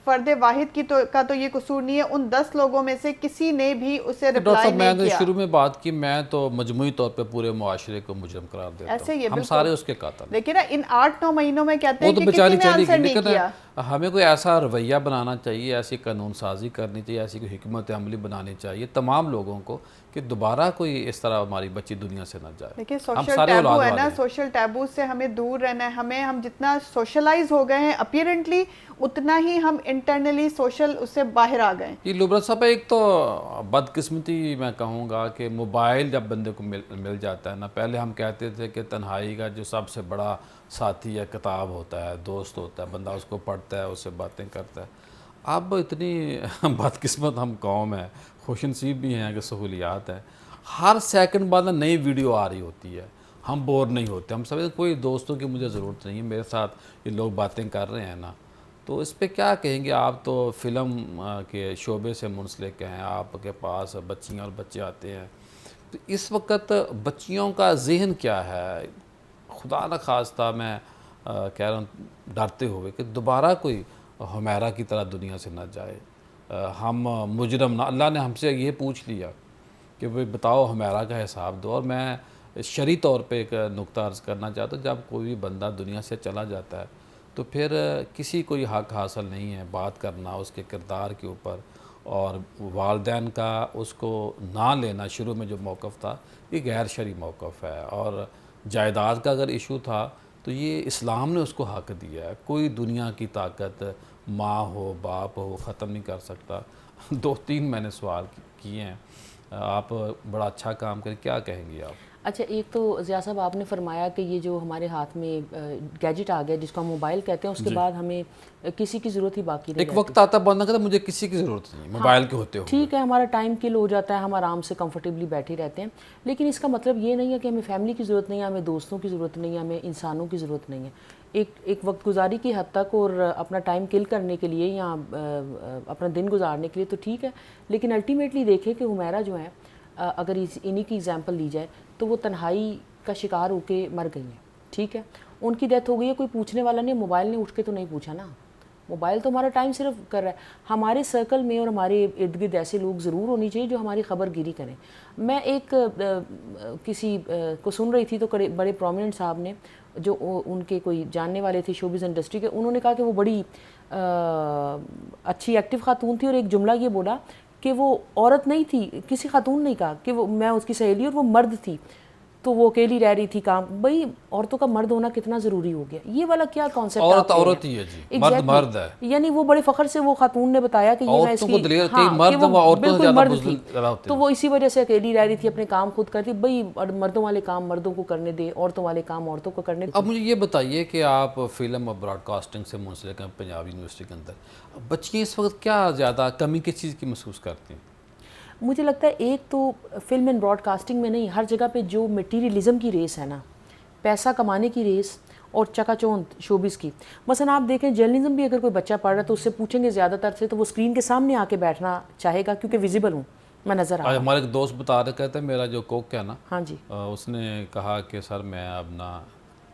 فرد واحد کی کا تو یہ قصور نہیں ہے، ان 10 لوگوں میں سے کسی نے بھی اسے رپلائی میں نہیں نے کیا. شروع میں بات کی، میں تو مجموعی طور پہ پورے معاشرے کو مجرم قرار دیتا ایسے ہی ہے، ہوں، ہم بالکل. سارے اس کے قاتل ہیں. دیکھیں نا ان 8-9 مہینوں میں کہتے وہ ہیں تو کہ کسی بیچاری نے چلی آنسر گئی، نہیں لیکن کیا. ہمیں کوئی ایسا رویہ بنانا چاہیے، ایسی قانون سازی کرنی چاہیے، ایسی کوئی حکمت عملی بنانی چاہیے تمام لوگوں کو کہ دوبارہ کوئی اس طرح ہماری بچی دنیا سے نہ جائے. دیکھیں ہم سوشل سارے ٹیبو اولاد ہے والے نا، ہیں. سوشل ٹیبو سے ہمیں دور رہنا ہے. ہم جتنا سوشلائز ہو گئے ہیں اپیرنٹلی اتنا ہی ہم انٹرنلی سوشل اس سے باہر آ گئے. یہ لبرت صاحب ایک تو بدقسمتی میں کہوں گا کہ موبائل جب بندے کو مل جاتا ہے نا، پہلے ہم کہتے تھے کہ تنہائی کا جو سب سے بڑا ساتھی یا کتاب ہوتا ہے، دوست ہوتا ہے، بندہ اس کو پڑھتا ہے، اس سے باتیں کرتا ہے. اب اتنی بدقسمت ہم قوم ہے، خوش نصیب بھی ہیں کہ سہولیات ہیں، ہر سیکنڈ بعد نئی ویڈیو آ رہی ہوتی ہے، ہم بور نہیں ہوتے. ہم سمجھتے کوئی دوستوں کی مجھے ضرورت نہیں ہے، میرے ساتھ یہ لوگ باتیں کر رہے ہیں نا. تو اس پہ کیا کہیں گے آپ؟ تو فلم کے شعبے سے منسلک ہیں، آپ کے پاس بچیاں اور بچے آتے ہیں، تو اس وقت بچیوں کا ذہن کیا ہے؟ خدا نہ خواستہ میں کہہ رہا ہوں ڈرتے ہوئے کہ دوبارہ کوئی حمیرہ کی طرح دنیا سے نہ جائے، ہم مجرم نہ. اللہ نے ہم سے یہ پوچھ لیا کہ بھئی بتاؤ حمیرہ کا حساب دو. اور میں شرعی طور پہ ایک نقطہ عرض کرنا چاہتا ہوں، جب کوئی بندہ دنیا سے چلا جاتا ہے تو پھر کسی کو یہ حق حاصل نہیں ہے بات کرنا اس کے کردار کے اوپر، اور والدین کا اس کو نہ لینا شروع میں جو موقف تھا یہ غیر شرعی موقف ہے. اور جائیداد کا اگر ایشو تھا تو یہ اسلام نے اس کو حق دیا ہے. کوئی دنیا کی طاقت ماں ہو باپ ہو ختم نہیں کر سکتا. 2-3 میں نے سوال کیے ہیں، آپ بڑا اچھا کام کریں، کیا کہیں گے آپ؟ اچھا، ایک تو ضیاء صاحب آپ نے فرمایا کہ یہ جو ہمارے ہاتھ میں گیجٹ آ گیا جس کو ہم موبائل کہتے ہیں، اس کے بعد ہمیں کسی کی ضرورت ہی باقی نہیں ایک رہتی. وقت آتا بندہ کہتا مجھے کسی کی ضرورت نہیں موبائل کے ہوتے ہوئے. ٹھیک ہے، ہمارا ٹائم کل ہو جاتا ہے، ہم آرام سے کمفرٹیبلی بیٹھے رہتے ہیں، لیکن اس کا مطلب یہ نہیں ہے کہ ہمیں فیملی کی ضرورت نہیں ہے، ہمیں دوستوں کی ضرورت نہیں ہے، ہمیں انسانوں کی ضرورت نہیں ہے. ایک وقت گزاری کی حد تک اور اپنا ٹائم کل کرنے کے لیے یا اپنا دن گزارنے کے لیے تو ٹھیک ہے، لیکن الٹیمیٹلی دیکھیں کہ حمیرہ جو ہیں، اگر انہی کی ایگزامپل لی جائے تو وہ تنہائی کا شکار ہو کے مر گئی ہیں. ٹھیک ہے، ان کی ڈیتھ ہو گئی ہے، کوئی پوچھنے والا نہیں، موبائل نے اٹھ کے تو نہیں پوچھا نا. موبائل تو ہمارا ٹائم صرف کر رہا ہے. ہمارے سرکل میں اور ہمارے ارد گرد ایسے لوگ ضرور ہونی چاہیے جو ہماری خبر گیری کریں. میں ایک کسی کو سن رہی تھی تو بڑے پرومیننٹ صاحب نے جو ان کے کوئی جاننے والے تھے شوبز انڈسٹری کے، انہوں نے کہا کہ وہ بڑی اچھی ایکٹیو خاتون تھی، اور ایک جملہ یہ بولا کہ وہ عورت نہیں تھی، کسی خاتون نہیں کہا کہ وہ میں اس کی سہیلی، اور وہ مرد تھی تو وہ اکیلی رہ رہی تھی. کام بھئی عورتوں کا مرد ہونا کتنا ضروری ہو گیا، یہ والا کیا کانسیپٹ؟ عورت ہی ہے جی، مرد مرد ہے. یعنی وہ بڑے فخر سے وہ خاتون نے بتایا کہ یہ میں اس کی بالکل مرد تھی، تو وہ اسی وجہ سے اکیلی رہ رہی تھی، اپنے کام خود کرتی. بھئی مردوں والے کام مردوں کو کرنے دے، عورتوں والے کام عورتوں کو کرنے دے. اب مجھے یہ بتائیے کہ آپ فلم اور براڈ کاسٹنگ سے منسلک ہیں پنجاب یونیورسٹی کے اندر، بچیاں اس وقت کیا زیادہ کمی کس چیز کی محسوس کرتی ہیں؟ مجھے لگتا ہے ایک تو فلم اینڈ براڈ کاسٹنگ میں نہیں، ہر جگہ پہ جو میٹیریلزم کی ریس ہے نا، پیسہ کمانے کی ریس اور چکا چوند شوبز کی. مثلا آپ دیکھیں جرنلزم بھی اگر کوئی بچہ پڑھ رہا ہے تو اس سے پوچھیں گے زیادہ تر سے تو وہ اسکرین کے سامنے آ کے بیٹھنا چاہے گا کیونکہ ویزیبل ہوں، میں نظر آ. ہمارے ایک دوست بتا رہے کہتے ہیں میرا جو کوک ہے نا، ہاں جی، اس نے کہا کہ سر میں اب نا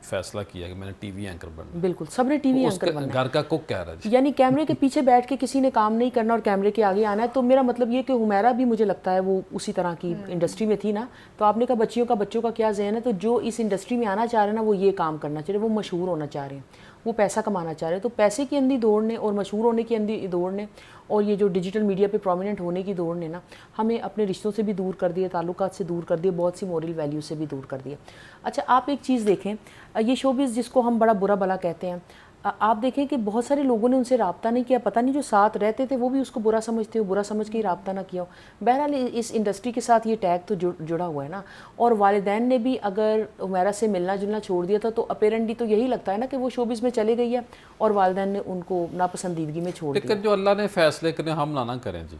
فیصلہ کیا کہ میں نے ٹی وی اینکر بننا. بالکل سب نے ٹی وی اینکر بننا ہے. گھر کا کوک کہہ رہا ہے. یعنی کیمرے کے پیچھے بیٹھ کے کسی نے کام نہیں کرنا اور کیمرے کے آگے آنا ہے. تو میرا مطلب یہ کہ حمیرہ بھی مجھے لگتا ہے وہ اسی طرح کی انڈسٹری میں تھی نا. تو آپ نے کہا بچوں کا کیا ذہن ہے، تو جو اس انڈسٹری میں آنا چاہ رہے ہیں نا وہ یہ کام کرنا چاہ رہے ہیں، وہ مشہور ہونا چاہ رہے ہیں، وہ پیسہ کمانا چاہ رہے ہیں. تو پیسے کی اندھی دوڑ نے اور مشہور ہونے کی اندھی دوڑ نے اور یہ جو ڈیجیٹل میڈیا پہ پرومیننٹ ہونے کی دوڑ نے نا ہمیں اپنے رشتوں سے بھی دور کر دیا، تعلقات سے دور کر دیا، بہت سی مورل ویلیو سے بھی دور کر دیا. اچھا آپ ایک چیز دیکھیں، یہ شوبز جس کو ہم بڑا برا بلا کہتے ہیں، آپ دیکھیں کہ بہت سارے لوگوں نے ان سے رابطہ نہیں کیا، پتہ نہیں جو ساتھ رہتے تھے وہ بھی اس کو برا سمجھتے ہو، برا سمجھ کے ہی رابطہ نہ کیا ہو. بہرحال اس انڈسٹری کے ساتھ یہ ٹیگ تو جڑا ہوا ہے نا. اور والدین نے بھی اگر حمیرہ سے ملنا جلنا چھوڑ دیا تھا تو اپیرنٹلی تو یہی لگتا ہے نا کہ وہ شوبز میں چلے گئی ہے اور والدین نے ان کو ناپسندیدگی میں چھوڑ دیا. لیکن جو اللہ نے فیصلے کرنے ہم نہ کریں. جی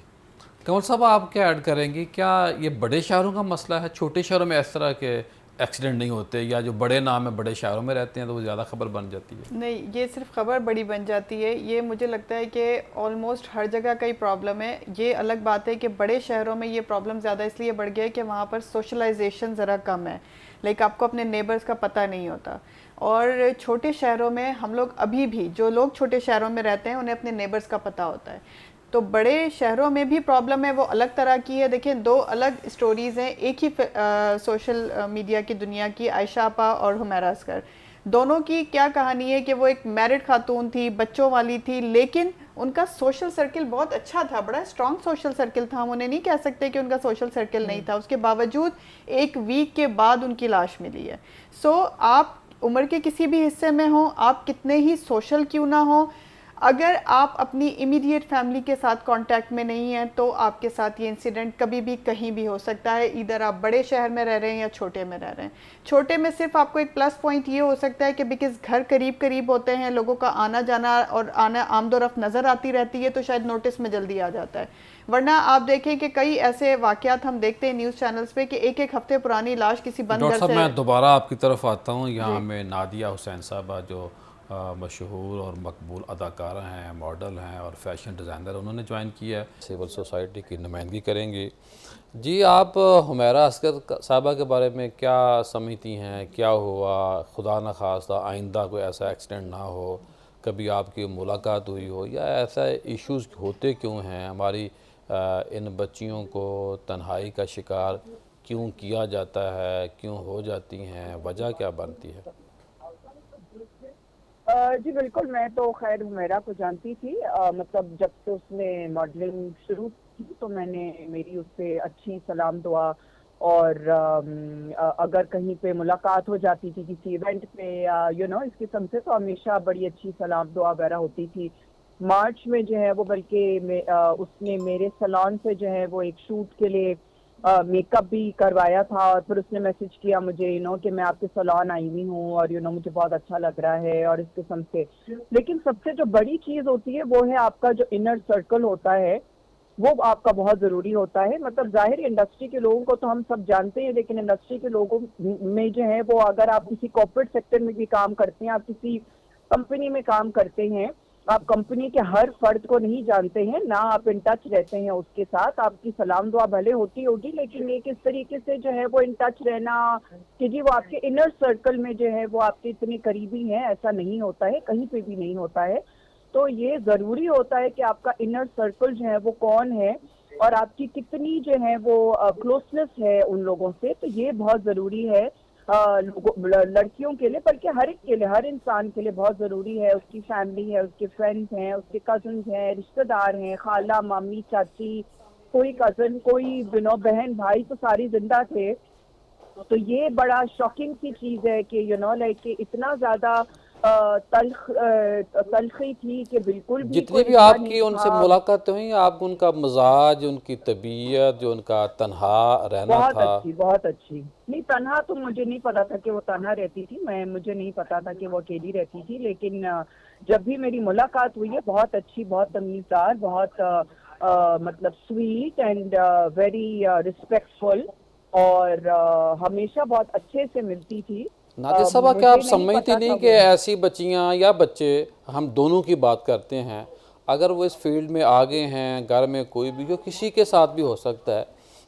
قمر صاحب آپ کیا ایڈ کریں گی؟ کیا یہ بڑے شہروں کا مسئلہ ہے؟ چھوٹے شہروں میں اس طرح کے ایکسیڈنٹ نہیں ہوتے, یا جو بڑے نام ہیں بڑے شہروں میں رہتے ہیں تو وہ زیادہ خبر بن جاتی ہے؟ نہیں, یہ صرف خبر بڑی بن جاتی ہے, یہ مجھے لگتا ہے کہ آلموسٹ ہر جگہ کا ہی پرابلم ہے. یہ الگ بات ہے کہ بڑے شہروں میں یہ پرابلم زیادہ اس لیے بڑھ گیا ہے کہ وہاں پر سوشلائزیشن ذرا کم ہے, لائک آپ کو اپنے نیبرز کا پتہ نہیں ہوتا. اور چھوٹے شہروں میں ہم لوگ ابھی بھی, جو لوگ چھوٹے شہروں میں رہتے ہیں انہیں اپنے نیبرز کا پتہ ہوتا ہے. تو بڑے شہروں میں بھی پرابلم ہے, وہ الگ طرح کی ہے. دیکھیں, دو الگ اسٹوریز ہیں ایک ہی سوشل میڈیا کی دنیا کی, عائشہ آپا اور حمیرہ اصغر. دونوں کی کیا کہانی ہے کہ وہ ایک میرڈ خاتون تھی, بچوں والی تھی, لیکن ان کا سوشل سرکل بہت اچھا تھا, بڑا اسٹرانگ سوشل سرکل تھا. ہم انہیں نہیں کہہ سکتے کہ ان کا سوشل سرکل نہیں تھا. اس کے باوجود ایک ویک کے بعد ان کی لاش ملی ہے. سو آپ عمر کے کسی بھی حصے میں ہوں, آپ کتنے ہی سوشل کیوں نہ ہوں, اگر آپ اپنی امیڈیٹ فیملی کے ساتھ کانٹیکٹ میں نہیں ہیں تو آپ کے ساتھ یہ انسیڈنٹ کبھی بھی کہیں بھی ہو سکتا ہے. ادھر آپ بڑے شہر میں رہ رہے ہیں یا چھوٹے میں رہ رہے ہیں. چھوٹے میں صرف آپ کو ایک پلس پوائنٹ یہ ہو سکتا ہے کہ بیکاز گھر قریب قریب ہوتے ہیں, لوگوں کا آنا جانا اور آمد و رفت نظر آتی رہتی ہے, تو شاید نوٹس میں جلدی آ جاتا ہے. ورنہ آپ دیکھیں کہ کئی ایسے واقعات ہم دیکھتے ہیں نیوز چینلز پہ کہ ایک ایک ہفتے پرانی لاش کسی بند گھر ڈاکٹر صاحب سے. میں دوبارہ آپ کی طرف آتا ہوں. یہاں میں نادیہ حسین صاحبہ جو مشہور اور مقبول اداکارہ ہیں, ماڈل ہیں اور فیشن ڈیزائنر, انہوں نے جوائن کیا ہے, سول سوسائٹی کی نمائندگی کریں گی. جی, آپ حمیرہ اصغر صاحبہ کے بارے میں کیا سمجھتی ہیں؟ کیا ہوا؟ خدا نخواستہ آئندہ کوئی ایسا ایکسیڈنٹ نہ ہو, کبھی آپ کی ملاقات ہوئی ہو, یا ایسا ایشوز ہوتے کیوں ہیں؟ ہماری ان بچیوں کو تنہائی کا شکار کیوں کیا جاتا ہے, کیوں ہو جاتی ہیں, وجہ کیا بنتی ہے؟ جی بالکل, میں تو خیر حمیرہ کو جانتی تھی. مطلب جب سے اس نے ماڈلنگ شروع کی تو میں نے, میری اس سے اچھی سلام دعا, اور اگر کہیں پہ ملاقات ہو جاتی تھی کسی ایونٹ پہ اس قسم سے, تو ہمیشہ بڑی اچھی سلام دعا وغیرہ ہوتی تھی. مارچ میں جو ہے وہ بلکہ اس نے میرے سیلون سے جو ہے وہ ایک شوٹ کے لیے میک اپ بھی کروایا تھا, اور پھر اس نے میسج کیا مجھے کہ میں آپ کے سیلون آئی ہوئی ہوں اور مجھے بہت اچھا لگ رہا ہے, اور اس قسم سے. لیکن سب سے جو بڑی چیز ہوتی ہے وہ ہے آپ کا جو انر سرکل ہوتا ہے, وہ آپ کا بہت ضروری ہوتا ہے. مطلب ظاہر انڈسٹری کے لوگوں کو تو ہم سب جانتے ہیں, لیکن انڈسٹری کے لوگوں میں جو ہے وہ, اگر آپ کسی کارپوریٹ سیکٹر میں بھی کام کرتے ہیں, آپ کسی کمپنی میں کام کرتے ہیں, آپ کمپنی کے ہر فرد کو نہیں جانتے ہیں, نہ آپ ان ٹچ رہتے ہیں اس کے ساتھ. آپ کی سلام دعا بھلے ہوتی ہوگی, لیکن ایک اس طریقے سے جو ہے وہ ان ٹچ رہنا کہ جی وہ آپ کے انر سرکل میں جو ہے وہ آپ کے اتنے قریبی ہیں, ایسا نہیں ہوتا ہے, کہیں پہ بھی نہیں ہوتا ہے. تو یہ ضروری ہوتا ہے کہ آپ کا انر سرکل جو ہے وہ کون ہے, اور آپ کی کتنی جو ہے وہ کلوزنس ہے ان لوگوں سے. تو یہ بہت ضروری ہے لڑکیوں کے لیے, بلکہ ہر ایک کے لیے, ہر انسان کے لیے بہت ضروری ہے. اس کی فیملی ہے, اس کے فرینڈز ہیں, اس کے کزنز ہیں, رشتہ دار ہیں, خالہ, مامی, چاچی, کوئی کزن, کوئی بہن, بھائی تو ساری زندہ تھے. تو یہ بڑا شاکنگ سی چیز ہے کہ لائک اتنا زیادہ تلخی تھی کہ بالکل بھی جتنی کوئی بھی رشتہ آپ نہیں کی ان سے تھا. ملاقاتیں ہوئیں, آپ ان کا مزاج, ان کی طبیعت, جو ان کا تنہا رہنا بہت تھا؟ اچھی, بہت اچھی. نہیں, تنہا تو مجھے نہیں پتا تھا کہ وہ تنہا رہتی تھی, مجھے نہیں پتا تھا کہ وہ اکیلی رہتی تھی. لیکن جب بھی میری ملاقات ہوئی ہے, بہت اچھی, بہت تمیزدار, بہت مطلب سویٹ اینڈ ویری رسپیکٹفل, اور ہمیشہ بہت اچھے سے ملتی تھی. نادیہ صاحبہ, کیا مجھے آپ نہیں سمجھتی پتا تھا نہیں کہ وہ. ایسی بچیاں یا بچے, ہم دونوں کی بات کرتے ہیں, اگر وہ اس فیلڈ میں آگے ہیں, گھر میں کوئی بھی, جو کسی کے ساتھ بھی ہو سکتا ہے,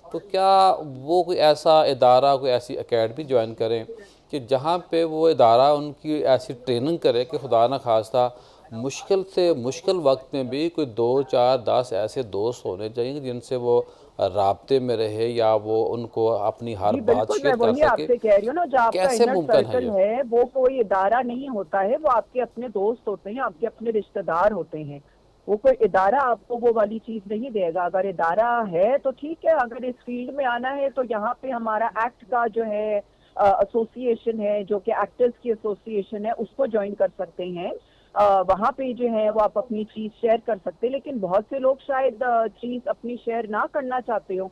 تو کیا وہ کوئی ایسا ادارہ, کوئی ایسی اکیڈمی جوائن کریں کہ جہاں پہ وہ ادارہ ان کی ایسی ٹریننگ کرے کہ خدا نخواستہ مشکل سے مشکل وقت میں بھی کوئی 2, 4, 10 ایسے دوست ہونے چاہیے جن سے وہ رابطے میں رہے, یا وہ ان کو اپنی ہر جی بات بالکل, میں شیئر کر وہی آپ سکے؟ سے کہہ رہی ہوں نا, جو آپ کا کیسے انر ممکن ہے سرکل یہ؟ ہے وہ کوئی ادارہ نہیں ہوتا ہے, وہ آپ کے اپنے دوست ہوتے ہیں, آپ کے اپنے رشتہ دار ہوتے ہیں. وہ کوئی ادارہ آپ کو وہ والی چیز نہیں دے گا. اگر ادارہ ہے تو ٹھیک ہے, اگر اس فیلڈ میں آنا ہے تو یہاں پہ ہمارا ایکٹ کا جو ہے ایسوسیشن ہے, جو کہ ایکٹرز کی ایسوسیشن ہے, اس کو جوائن کر سکتے ہیں. وہاں پہ جو ہے وہ آپ اپنی چیز شیئر کر سکتے ہیں. لیکن بہت سے لوگ شاید چیز اپنی شیئر نہ کرنا چاہتے ہوں.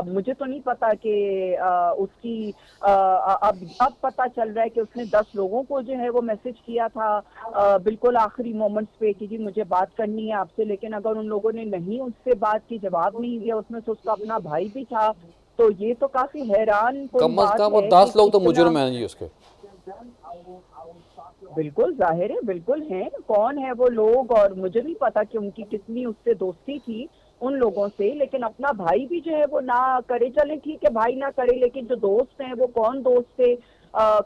مجھے تو نہیں پتا کہ اس کی اب پتا چل رہا ہے کہ اس نے 10 لوگوں کو جو ہے وہ میسج کیا تھا بالکل آخری مومنٹس پہ کہ جی مجھے بات کرنی ہے آپ سے. لیکن اگر ان لوگوں نے نہیں اس سے بات کی, جواب نہیں دیا, اس میں سے اس کا اپنا بھائی بھی تھا, تو یہ تو کافی حیران کن کم از بات کم وہ ہے 10 کہ لوگ تو اتنا- مجرم ہیں جی اس کے. بالکل ظاہر ہے، بالکل ہیں، کون ہے وہ لوگ، اور مجھے نہیں پتا کہ ان کی کتنی اس سے دوستی تھی ان لوگوں سے، لیکن اپنا بھائی بھی جو ہے وہ نہ کرے. چلے ٹھیک ہے بھائی نہ کرے، لیکن جو دوست ہیں وہ کون دوست تھے،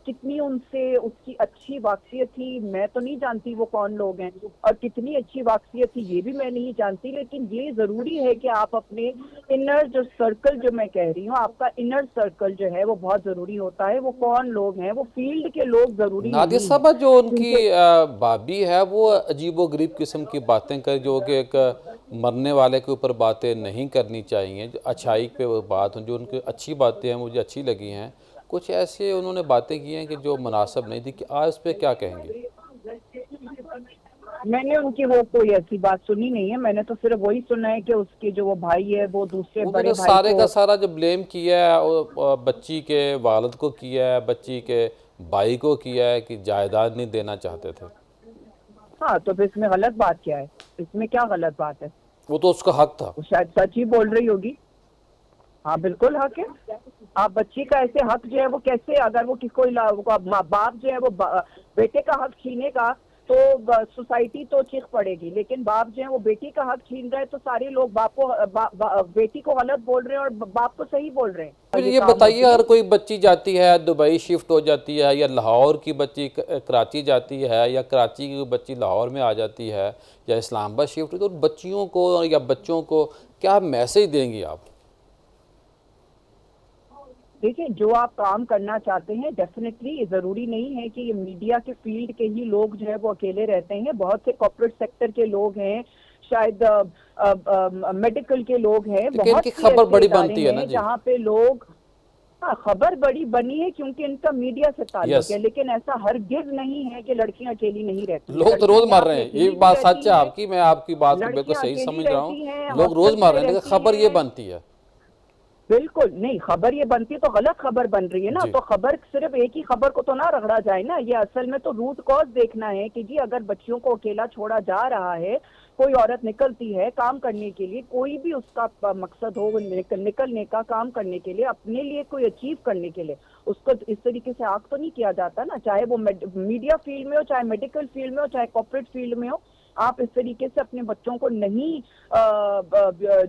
کتنی ان سے اس کی اچھی واقفیت تھی، میں تو نہیں جانتی وہ کون لوگ ہیں، اور کتنی اچھی واقفیت تھی یہ بھی میں نہیں جانتی. لیکن یہ ضروری ہے کہ آپ اپنے انر جو سرکل، جو میں کہہ رہی ہوں، آپ کا انر سرکل جو ہے وہ بہت ضروری ہوتا ہے. وہ کون لوگ ہیں، وہ فیلڈ کے لوگ ضروری نادیہ نہیں صاحبہ، ہیں. جو ان کی بابی ہے وہ عجیب و غریب قسم کی باتیں کرے، جو کہ ایک مرنے والے کے اوپر باتیں نہیں کرنی چاہیے، جو اچھائی پہ وہ بات ہوں، جو ان کی اچھی باتیں ہیں مجھے اچھی لگی ہیں. کچھ ایسے انہوں نے باتیں کی ہیں کہ جو مناسب نہیں تھی، کہ آج اس پہ کیا کہیں گے؟ میں نے ان کی وہ کوئی ایسی بات سنی نہیں ہے، میں نے تو صرف وہی سنا ہے کہ اس کے جو وہ بھائی ہے وہ دوسرے وہ بڑے نے بھائی سارے کو، کا سارا جو بلیم کیا ہے بچی کے والد کو کیا ہے، بچی کے بھائی کو کیا ہے کہ جائیداد نہیں دینا چاہتے تھے. ہاں تو پھر اس میں غلط بات کیا ہے؟ اس میں کیا غلط بات ہے؟ وہ تو اس کا حق تھا. وہ شاید سچ ہی بول رہی ہوگی. ہاں بالکل حق ہے. آپ بچی کا ایسے حق جو ہے وہ کیسے، اگر وہ کس کو باپ جو ہے وہ بیٹے کا حق چھینے گا تو سوسائٹی تو چیخ پڑے گی، لیکن باپ جو ہے وہ بیٹی کا حق چھین رہا ہے تو سارے لوگ باپ کو بیٹی کو غلط بول رہے ہیں اور باپ کو صحیح بول رہے ہیں. پھر یہ کام بتائیے، ہوتی ہے. اگر کوئی بچی جاتی ہے دبئی شفٹ ہو جاتی ہے، یا لاہور کی بچی کراچی جاتی ہے، یا کراچی کی بچی لاہور میں آ جاتی ہے، یا اسلام آباد شفٹ ہوتی ہے، تو بچیوں کو یا بچوں کو کیا میسج دیں گی آپ؟ دیکھیں، جو آپ کام کرنا چاہتے ہیں ڈیفینیٹلی ضروری نہیں ہے کہ یہ میڈیا کے فیلڈ کے ہی لوگ جو ہے وہ اکیلے رہتے ہیں. بہت سے کارپوریٹ سیکٹر کے لوگ ہیں، شاید میڈیکل کے لوگ ہیں، لیکن ان بہت کی سی خبر ایسے بڑی ادارے بنتی ہے نا ہیں جی. جہاں پہ لوگ، ہاں خبر بڑی بنی ہے کیونکہ ان کا میڈیا سے تعلق یس، ہے، لیکن ایسا ہرگز نہیں ہے کہ لڑکیاں اکیلی نہیں رہتی ہیں. لوگ تو لڑکیاں روز مر یہاں رہے پہ ہیں، یہ اکیلی بھی بات سچ رہتی ہے ہیں، آپ کی، میں آپ کی بات کو بالکل لڑکیاں صحیح اکیلی سمجھ رہا ہوں. رہتی ہیں، لوگ روز ہاسٹلس مر میں رہے ہیں لیکن رہتی خبر یہ ہیں. بنتی ہے. بالکل نہیں، خبر یہ بنتی ہے تو غلط خبر بن رہی ہے نا. جی. تو خبر صرف ایک ہی خبر کو تو نہ رگڑا جائے نا. یہ اصل میں تو روٹ کاز دیکھنا ہے کہ جی اگر بچیوں کو اکیلا چھوڑا جا رہا ہے، کوئی عورت نکلتی ہے کام کرنے کے لیے، کوئی بھی اس کا مقصد ہو نکلنے کا، کام کرنے کے لیے، اپنے لیے کوئی اچیو کرنے کے لیے، اس کو اس طریقے سے آگ تو نہیں کیا جاتا نا. چاہے وہ میڈیا فیلڈ میں ہو، چاہے میڈیکل فیلڈ میں ہو، چاہے کارپوریٹ فیلڈ میں ہو. آپ اس طریقے سے اپنے بچوں کو نہیں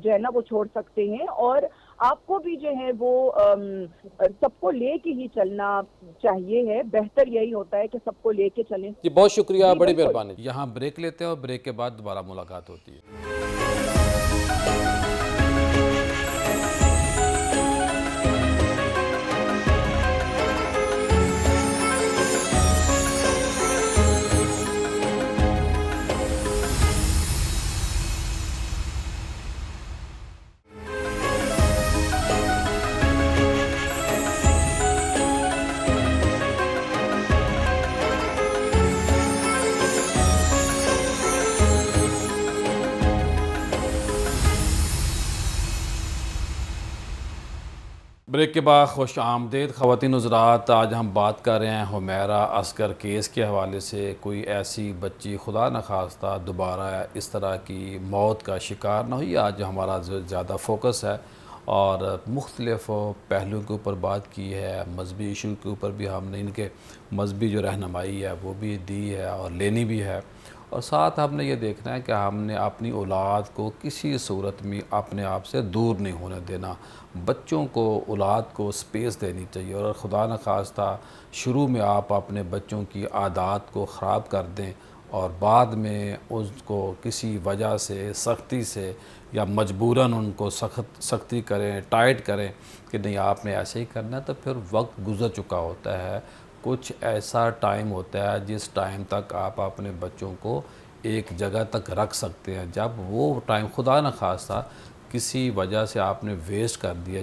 جو ہے نا وہ چھوڑ سکتے ہیں. اور آپ کو بھی جو ہے وہ سب کو لے کے ہی چلنا چاہیے ہے. بہتر یہی ہوتا ہے کہ سب کو لے کے چلیں. جی بہت شکریہ، جی بڑی بالکل. مہربانی. یہاں بریک لیتے ہیں اور بریک کے بعد دوبارہ ملاقات ہوتی ہے. بریک کے بعد خوش آمدید خواتین حضرات. آج ہم بات کر رہے ہیں حمیرہ اصغر کیس کے حوالے سے. کوئی ایسی بچی خدا نخواستہ دوبارہ اس طرح کی موت کا شکار نہ ہوئی، آج ہمارا زیادہ فوکس ہے، اور مختلف پہلوؤں کے اوپر بات کی ہے. مذہبی ایشو کے اوپر بھی ہم نے ان کے مذہبی جو رہنمائی ہے وہ بھی دی ہے اور لینی بھی ہے، اور ساتھ ہم نے یہ دیکھنا ہے کہ ہم نے اپنی اولاد کو کسی صورت میں اپنے آپ سے دور نہیں ہونے دینا. بچوں کو، اولاد کو سپیس دینی چاہیے، اور خدا نخواستہ شروع میں آپ اپنے بچوں کی عادات کو خراب کر دیں اور بعد میں اس کو کسی وجہ سے، سختی سے یا مجبوراً ان کو سختی کریں، ٹائٹ کریں کہ نہیں آپ نے ایسے ہی کرنا ہے، تو پھر وقت گزر چکا ہوتا ہے. کچھ ایسا ٹائم ہوتا ہے جس ٹائم تک آپ اپنے بچوں کو ایک جگہ تک رکھ سکتے ہیں. جب وہ ٹائم خدا نخواستہ کسی وجہ سے آپ نے ویسٹ کر دیا،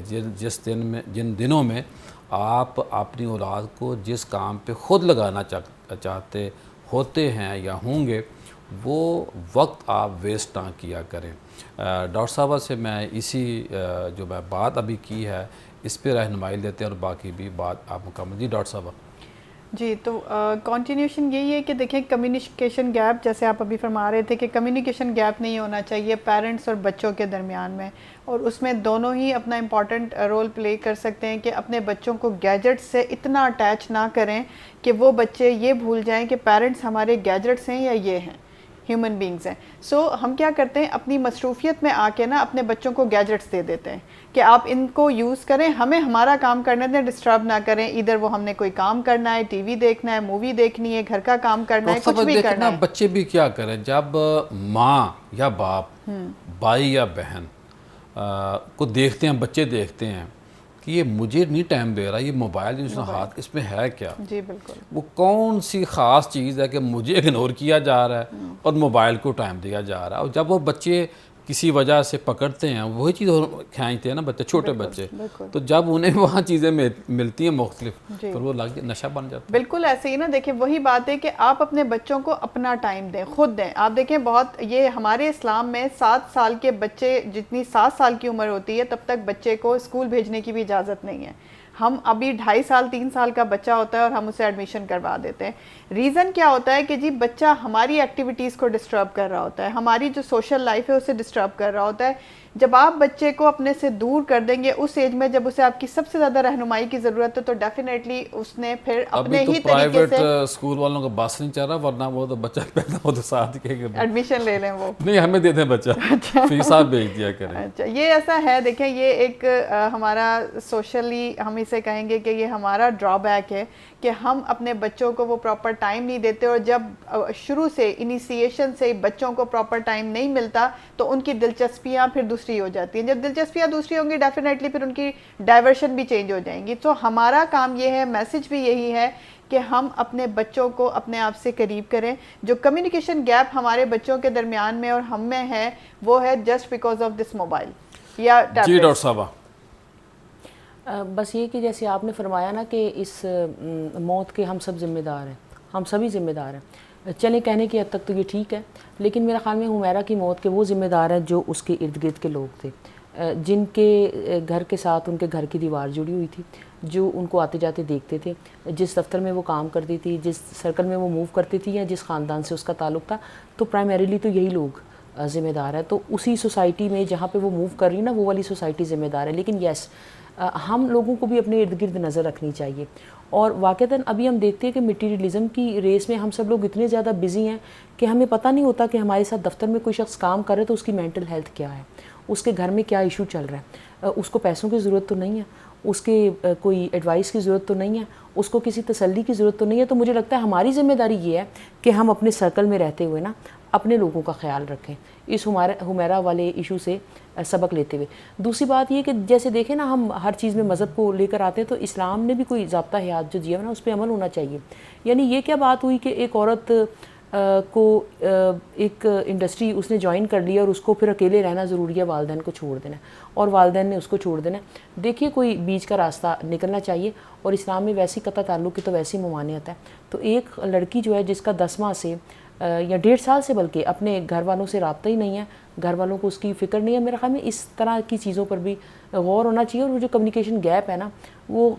جن دنوں میں آپ اپنی اولاد کو جس کام پہ خود لگانا چاہتے ہوتے ہیں یا ہوں گے، وہ وقت آپ ویسٹ نہ کیا کریں. ڈاکٹر صاحبہ سے میں اسی جو میں بات ابھی کی ہے اس پہ رہنمائی لیتے ہیں اور باقی بھی بات آپ مکمل. جی ڈاکٹر صاحبہ. جی تو کنٹینیوشن یہی ہے کہ دیکھیں کمیونیکیشن گیپ، جیسے آپ ابھی فرما رہے تھے کہ کمیونیکیشن گیپ نہیں ہونا چاہیے پیرنٹس اور بچوں کے درمیان میں، اور اس میں دونوں ہی اپنا امپورٹنٹ رول پلے کر سکتے ہیں کہ اپنے بچوں کو گیجٹ سے اتنا اٹیچ نہ کریں کہ وہ بچے یہ بھول جائیں کہ پیرنٹس ہمارے گیجٹس ہیں یا یہ ہیں، ہیومن بینگز ہیں. سو ہم کیا کرتے ہیں اپنی مصروفیت میں آ کے نا اپنے بچوں کو گیجٹس دے دیتے ہیں کہ آپ ان کو یوز کریں، ہمیں ہمارا کام کرنے دیں، ڈسٹرب نہ کریں. ادھر وہ ہم نے کوئی کام کرنا ہے، ٹی وی دیکھنا ہے، مووی دیکھنی ہے، گھر کا کام کرنا ہے، کچھ بھی کرنا ہے. بچے بھی کیا کریں، جب ماں یا باپ، بھائی یا بہن کو دیکھتے ہیں، بچے دیکھتے ہیں کہ یہ مجھے نہیں ٹائم دے رہا، یہ موبائل اس ہاتھ، اس میں ہے کیا؟ جی بالکل. وہ کون سی خاص چیز ہے کہ مجھے اگنور کیا جا رہا ہے اور موبائل کو ٹائم دیا جا رہا ہے؟ اور جب وہ بچے کسی وجہ سے پکڑتے ہیں، وہی چیز کھینچتے ہیں نا بچے، چھوٹے بچے، تو جب انہیں وہاں چیزیں ملتی ہیں مختلف، پھر وہ نشہ بن جاتا ہے. بالکل ایسے ہی نا. دیکھیں وہی بات ہے کہ آپ اپنے بچوں کو اپنا ٹائم دیں، خود دیں. آپ دیکھیں بہت یہ ہمارے اسلام میں 7 سال کے بچے، جتنی 7 سال کی عمر ہوتی ہے تب تک بچے کو اسکول بھیجنے کی بھی اجازت نہیں ہے. ہم ابھی 2.5 سال 3 سال کا بچہ ہوتا ہے اور ہم اسے ایڈمیشن کروا دیتے ہیں. ریزن کیا ہوتا ہے کہ جی بچہ ہماری ایکٹیویٹیز کو ڈسٹرب کر رہا ہوتا ہے، ہماری جو سوشل لائف ہے اسے ڈسٹرب کر رہا ہوتا ہے. جب آپ بچے کو اپنے سے دور کر دیں گے اس ایج میں جب اسے آپ کی سب سے زیادہ رہنمائی کی ضرورت ہے، تو ڈیفینیٹلی اس نے پھر اپنے ہی طریقے سے اسکول والوں کا بس نہیں چل رہا، ورنہ وہ تو بچہ پیدا ہو تو ساتھ ہی ایڈمیشن لے لیں. وہ نہیں ہمیں دے دیں بچہ، فیس آپ بھیج دیا کریں. اچھا یہ ایسا ہے. دیکھیں یہ ایک ہمارا سوشلی ہم اسے کہیں گے کہ یہ ہمارا ڈرا بیک ہے کہ ہم اپنے بچوں کو وہ پراپر ٹائم نہیں دیتے، اور جب شروع سے انیسیشن سے بچوں کو پراپر ٹائم نہیں ملتا تو ان کی دلچسپیاں پھر دوسری ہو جاتی ہیں. جب دلچسپیاں دوسری ہوں گی ڈیفینیٹلی پھر ان کی ڈائیورشن بھی چینج ہو جائیں گی. تو ہمارا کام یہ ہے، میسج بھی یہی ہے کہ ہم اپنے بچوں کو اپنے آپ سے قریب کریں. جو کمیونیکیشن گیپ ہمارے بچوں کے درمیان میں اور ہم میں ہے وہ ہے just because of this mobile یا ٹیبلیٹ. جی ڈاکٹر صاحبہ. بس یہ کہ جیسے آپ نے فرمایا نا کہ اس موت کے ہم سب ذمہ دار ہیں، ہم سبھی ذمہ دار ہیں. چلیں کہنے کی حد تک تو یہ ٹھیک ہے، لیکن میرا خیال میں حمیرہ کی موت کے وہ ذمہ دار ہیں جو اس کے ارد گرد کے لوگ تھے، جن کے گھر کے ساتھ ان کے گھر کی دیوار جڑی ہوئی تھی، جو ان کو آتے جاتے دیکھتے تھے، جس دفتر میں وہ کام کرتی تھی، جس سرکل میں وہ موو کرتی تھی یا جس خاندان سے اس کا تعلق تھا. تو پرائمریلی تو یہی لوگ ذمہ دار ہے. تو اسی سوسائٹی میں جہاں پہ وہ موو کر رہی نا وہ والی سوسائٹی ذمہ دار ہے. لیکن یس ہم لوگوں کو بھی اپنے ارد گرد نظر رکھنی چاہیے. اور واقعتاً ابھی ہم دیکھتے ہیں کہ مٹیریلزم کی ریس میں ہم سب لوگ اتنے زیادہ بزی ہیں کہ ہمیں پتہ نہیں ہوتا کہ ہمارے ساتھ دفتر میں کوئی شخص کام کر رہا ہے تو اس کی مینٹل ہیلتھ کیا ہے، اس کے گھر میں کیا ایشو چل رہا ہے. اس کو پیسوں کی ضرورت تو نہیں ہے، اس کے کوئی ایڈوائس کی ضرورت تو نہیں ہے، اس کو کسی تسلی کی ضرورت تو نہیں ہے. تو مجھے لگتا ہے ہماری ذمہ داری یہ ہے کہ ہم اپنے سرکل میں رہتے ہوئے نا اپنے لوگوں کا خیال رکھیں، اس حمیرہ والے ایشو سے سبق لیتے ہوئے. دوسری بات یہ کہ جیسے دیکھیں نا ہم ہر چیز میں مذہب کو لے کر آتے ہیں، تو اسلام نے بھی کوئی ضابطہ حیات جو دیا ہے نا اس پہ عمل ہونا چاہیے. یعنی یہ کیا بات ہوئی کہ ایک عورت کو ایک انڈسٹری اس نے جوائن کر لیا اور اس کو پھر اکیلے رہنا ضروری ہے، والدین کو چھوڑ دینا ہے اور والدین نے اس کو چھوڑ دینا ہے. دیکھیے کوئی بیچ کا راستہ نکلنا چاہیے، اور اسلام میں ویسی قطع تعلق کی تو ویسی ممانعت ہے. تو ایک لڑکی جو ہے جس کا 10 ماہ سے یا 1.5 سال سے بلکہ اپنے گھر والوں سے رابطہ ہی نہیں ہے، گھر والوں کو اس کی فکر نہیں ہے، میرے خیال میں اس طرح کی چیزوں پر بھی غور ہونا چاہیے. اور وہ جو کمیونیکیشن گیپ ہے نا وہ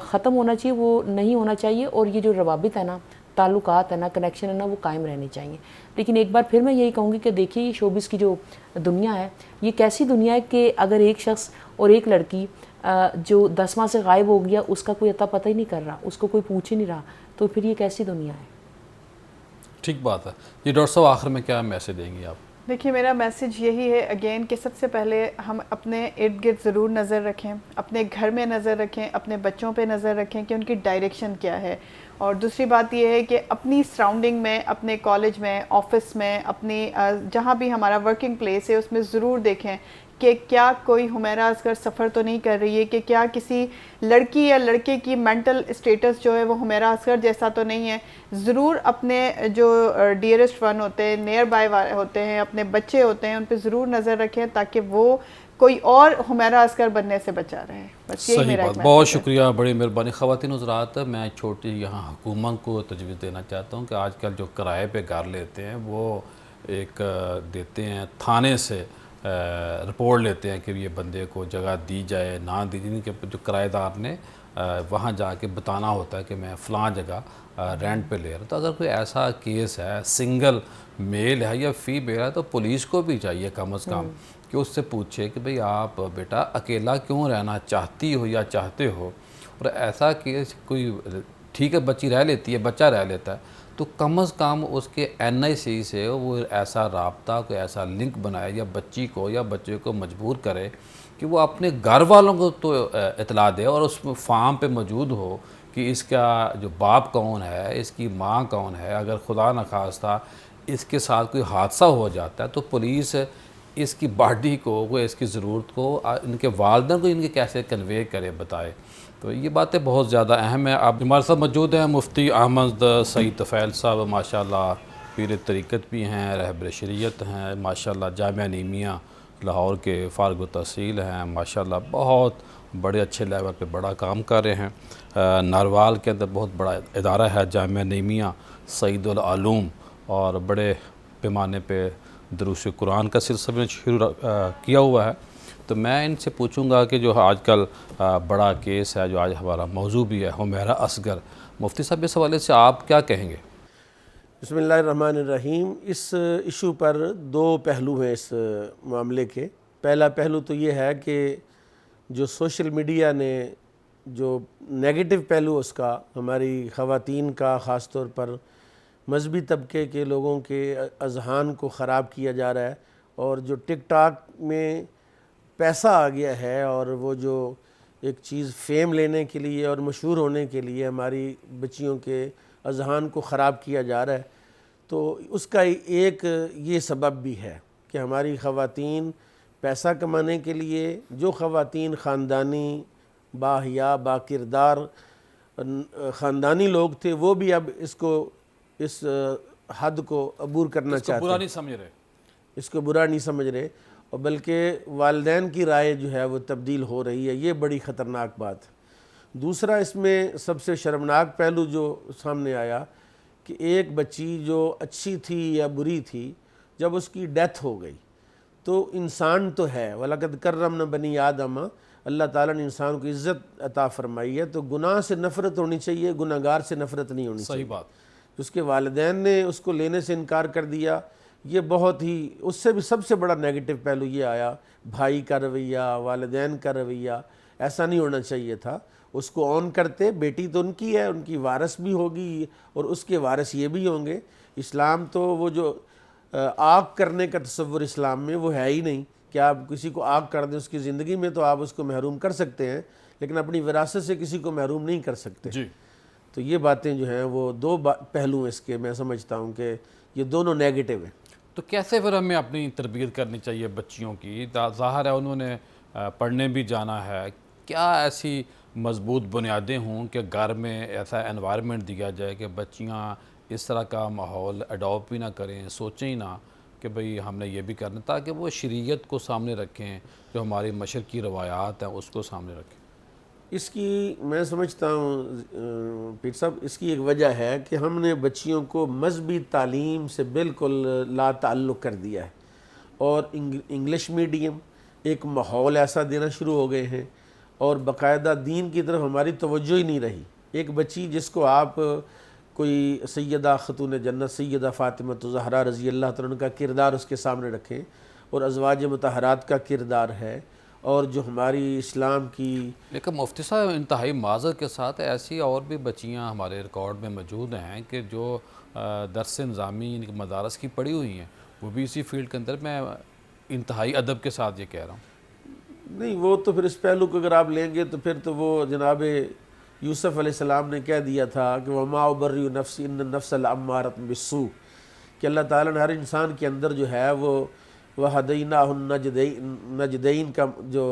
ختم ہونا چاہیے، وہ نہیں ہونا چاہیے. اور یہ جو روابط ہے نا، تعلقات ہے نا، کنیکشن ہے نا، وہ قائم رہنے چاہیے. لیکن ایک بار پھر میں یہی کہوں گی کہ دیکھیے یہ شوبز کی جو دنیا ہے یہ کیسی دنیا ہے کہ اگر ایک شخص اور ایک لڑکی جو 10 ماہ سے غائب ہو گیا اس کا کوئی اتا پتہ ہی نہیں کر رہا، اس کو کوئی پوچھ ہی نہیں رہا، تو پھر یہ کیسی دنیا ہے؟ ٹھیک بات ہے. جی ڈاکٹر صاحب آخر میں کیا میسج دیں گی آپ؟ دیکھیے میرا میسج یہی ہے اگین کہ سب سے پہلے ہم اپنے ارد گرد ضرور نظر رکھیں، اپنے گھر میں نظر رکھیں، اپنے بچوں پہ نظر رکھیں کہ ان کی ڈائریکشن کیا ہے. اور دوسری بات یہ ہے کہ اپنی سراؤنڈنگ میں، اپنے کالج میں، آفس میں، اپنی جہاں بھی ہمارا ورکنگ پلیس ہے اس میں ضرور دیکھیں کہ کیا کوئی حمیرہ اصغر سفر تو نہیں کر رہی ہے، کہ کیا کسی لڑکی یا لڑکے کی مینٹل اسٹیٹس جو ہے وہ حمیرہ اصغر جیسا تو نہیں ہے. ضرور اپنے جو ڈیئرسٹ ون ہوتے ہیں، نیئر بائی ہوتے ہیں، اپنے بچے ہوتے ہیں، ان پہ ضرور نظر رکھیں تاکہ وہ کوئی اور حمیرہ اصغر بننے سے بچا رہے. بس یہی میرا ایک بہت شکریہ، بڑی مہربانی. خواتین حضرات میں چھوٹی یہاں حکومت کو تجویز دینا چاہتا ہوں کہ آج کل جو کرائے پہ گھر لیتے ہیں وہ ایک دیتے ہیں تھانے سے رپورٹ لیتے ہیں کہ یہ بندے کو جگہ دی جائے نہ دی جائے، کہ جو کرایہ دار نے وہاں جا کے بتانا ہوتا ہے کہ میں فلاں جگہ رینٹ پہ لے رہا ہوں. تو اگر کوئی ایسا کیس ہے, سنگل میل ہے یا فیمیل ہے, تو پولیس کو بھی چاہیے کم از کم کہ اس سے پوچھے کہ بھئی آپ بیٹا اکیلا کیوں رہنا چاہتی ہو یا چاہتے ہو. اور ایسا کیس کوئی ٹھیک ہے بچی رہ لیتی ہے, بچہ رہ لیتا ہے, تو کم از کم اس کے NIC سے وہ ایسا رابطہ, کوئی ایسا لنک بنائے یا بچی کو یا بچے کو مجبور کرے کہ وہ اپنے گھر والوں کو تو اطلاع دے, اور اس فارم پہ موجود ہو کہ اس کا جو باپ کون ہے, اس کی ماں کون ہے. اگر خدا نخواستہ اس کے ساتھ کوئی حادثہ ہو جاتا ہے تو پولیس اس کی باڈی کو, وہ اس کی ضرورت کو ان کے والدین کو ان کے کیسے کنوے کرے, بتائے. تو یہ باتیں بہت زیادہ اہم ہیں. آپ ہمارے ساتھ موجود ہیں مفتی احمد سعید طفیل صاحب, ماشاءاللہ پیر طریقت بھی ہیں, رہبر شریعت ہیں, ماشاءاللہ جامعہ نعیمیہ لاہور کے فارغ التحصیل ہیں, ماشاءاللہ بہت بڑے اچھے لیول پہ بڑا کام کر رہے ہیں. ناروال کے اندر بہت بڑا ادارہ ہے جامعہ نعیمیہ سعید العلوم, اور بڑے پیمانے پہ دروس قرآن کا سلسلہ میں شروع کیا ہوا ہے. تو میں ان سے پوچھوں گا کہ جو آج کل بڑا کیس ہے, جو آج ہمارا موضوع بھی ہے, حمیرہ اصغر, مفتی صاحب اس حوالے سے آپ کیا کہیں گے؟ بسم اللہ الرحمن الرحیم. اس ایشو پر دو پہلو ہیں اس معاملے کے. پہلا پہلو تو یہ ہے کہ جو سوشل میڈیا نے جو نیگیٹو پہلو اس کا ہماری خواتین کا, خاص طور پر مذہبی طبقے کے لوگوں کے اذہان کو خراب کیا جا رہا ہے, اور جو ٹک ٹاک میں پیسہ آ گیا ہے, اور وہ جو ایک چیز فیم لینے کے لیے اور مشہور ہونے کے لیے ہماری بچیوں کے اذہان کو خراب کیا جا رہا ہے, تو اس کا ایک یہ سبب بھی ہے کہ ہماری خواتین پیسہ کمانے کے لیے, جو خواتین خاندانی باحیا با کردار خاندانی لوگ تھے, وہ بھی اب اس حد کو عبور کرنا چاہتے ہیں, برا نہیں سمجھ رہے, اس کو برا نہیں سمجھ رہے, اور بلکہ والدین کی رائے جو ہے وہ تبدیل ہو رہی ہے. یہ بڑی خطرناک بات ہے. دوسرا اس میں سب سے شرمناک پہلو جو سامنے آیا کہ ایک بچی جو اچھی تھی یا بری تھی, جب اس کی ڈیتھ ہو گئی, تو انسان تو ہے, وَلَقَدْ كَرَّمْنَا بَنِي آدَمَ, اللہ تعالیٰ نے انسان کو عزت عطا فرمائی ہے, تو گناہ سے نفرت ہونی چاہیے, گناہ گار سے نفرت نہیں ہونی چاہیے. صحیح بات. اس کے والدین نے اس کو لینے سے انکار کر دیا, یہ بہت ہی, اس سے بھی سب سے بڑا نیگیٹو پہلو یہ آیا, بھائی کا رویہ, والدین کا رویہ, ایسا نہیں ہونا چاہیے تھا. اس کو آن کرتے, بیٹی تو ان کی ہے, ان کی وارث بھی ہوگی, اور اس کے وارث یہ بھی ہوں گے. اسلام تو وہ جو آگ کرنے کا تصور اسلام میں وہ ہے ہی نہیں کہ آپ کسی کو آگ کر دیں. اس کی زندگی میں تو آپ اس کو محروم کر سکتے ہیں, لیکن اپنی وراثت سے کسی کو محروم نہیں کر سکتے. جی. تو یہ باتیں جو ہیں وہ دو پہلو اس کے, میں سمجھتا ہوں کہ یہ دونوں نیگیٹو ہیں. تو کیسے پھر ہمیں اپنی تربیت کرنی چاہیے بچیوں کی؟ ظاہر ہے انہوں نے پڑھنے بھی جانا ہے, کیا ایسی مضبوط بنیادیں ہوں کہ گھر میں ایسا انوائرمنٹ دیا جائے کہ بچیاں اس طرح کا ماحول اڈاپٹ بھی نہ کریں, سوچیں ہی نہ کہ بھئی ہم نے یہ بھی کرنا, تاکہ وہ شریعت کو سامنے رکھیں, جو ہماری مشرقی روایات ہیں اس کو سامنے رکھیں. اس کی میں سمجھتا ہوں پیر صاحب, اس کی ایک وجہ ہے کہ ہم نے بچیوں کو مذہبی تعلیم سے بالکل لا تعلق کر دیا ہے, اور انگلش میڈیم ایک ماحول ایسا دینا شروع ہو گئے ہیں, اور باقاعدہ دین کی طرف ہماری توجہ ہی نہیں رہی. ایک بچی جس کو آپ کوئی سیدہ خاتون جنت سیدہ فاطمہ زہرا رضی اللہ تعالیٰ عنہ کا کردار اس کے سامنے رکھیں, اور ازواج مطہرات کا کردار ہے, اور جو ہماری اسلام کی, لیکن مفتی صاحب انتہائی معذرت کے ساتھ ایسی اور بھی بچیاں ہمارے ریکارڈ میں موجود ہیں کہ جو درس نظامی ان کے مدارس کی پڑھی ہوئی ہیں, وہ بھی اسی فیلڈ کے اندر. میں انتہائی ادب کے ساتھ یہ کہہ رہا ہوں. نہیں, وہ تو پھر اس پہلو کو اگر آپ لیں گے تو پھر تو وہ جناب یوسف علیہ السلام نے کہہ دیا تھا کہ وَمَا أُبَرِّئُ نَفْسِي إِنَّ النَّفْسَ لَأَمَّارَةٌ بِالسُّوءِ, کہ اللہ تعالیٰ نے ہر انسان کے اندر جو ہے وہ وَهَدَيْنَاهُ النَّجْدَيْن کا جو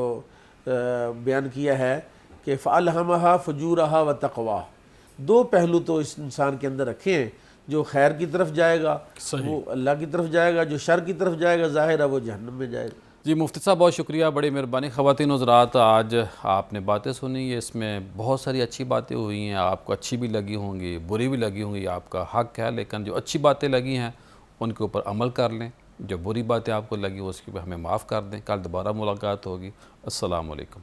بیان کیا ہے کہ فَأَلْهَمَهَا فُجُورَهَا وَتَقْوَاهَا. دو پہلو تو اس انسان کے اندر رکھے ہیں, جو خیر کی طرف جائے گا وہ اللہ کی طرف جائے گا, جو شر کی طرف جائے گا ظاہر ہے وہ جہنم میں جائے گا. جی مفتی صاحب بہت شکریہ, بڑی مہربانی. خواتین حضرات, آج آپ نے باتیں سنی, اس میں بہت ساری اچھی باتیں ہوئی ہیں, آپ کو اچھی بھی لگی ہوں گی, بری بھی لگی ہوں گی, آپ کا حق ہے, لیکن جو اچھی باتیں لگی ہیں ان کے اوپر عمل کر لیں, جو بری باتیں آپ کو لگی اس کی ہمیں معاف کر دیں. کل دوبارہ ملاقات ہوگی. السلام علیکم.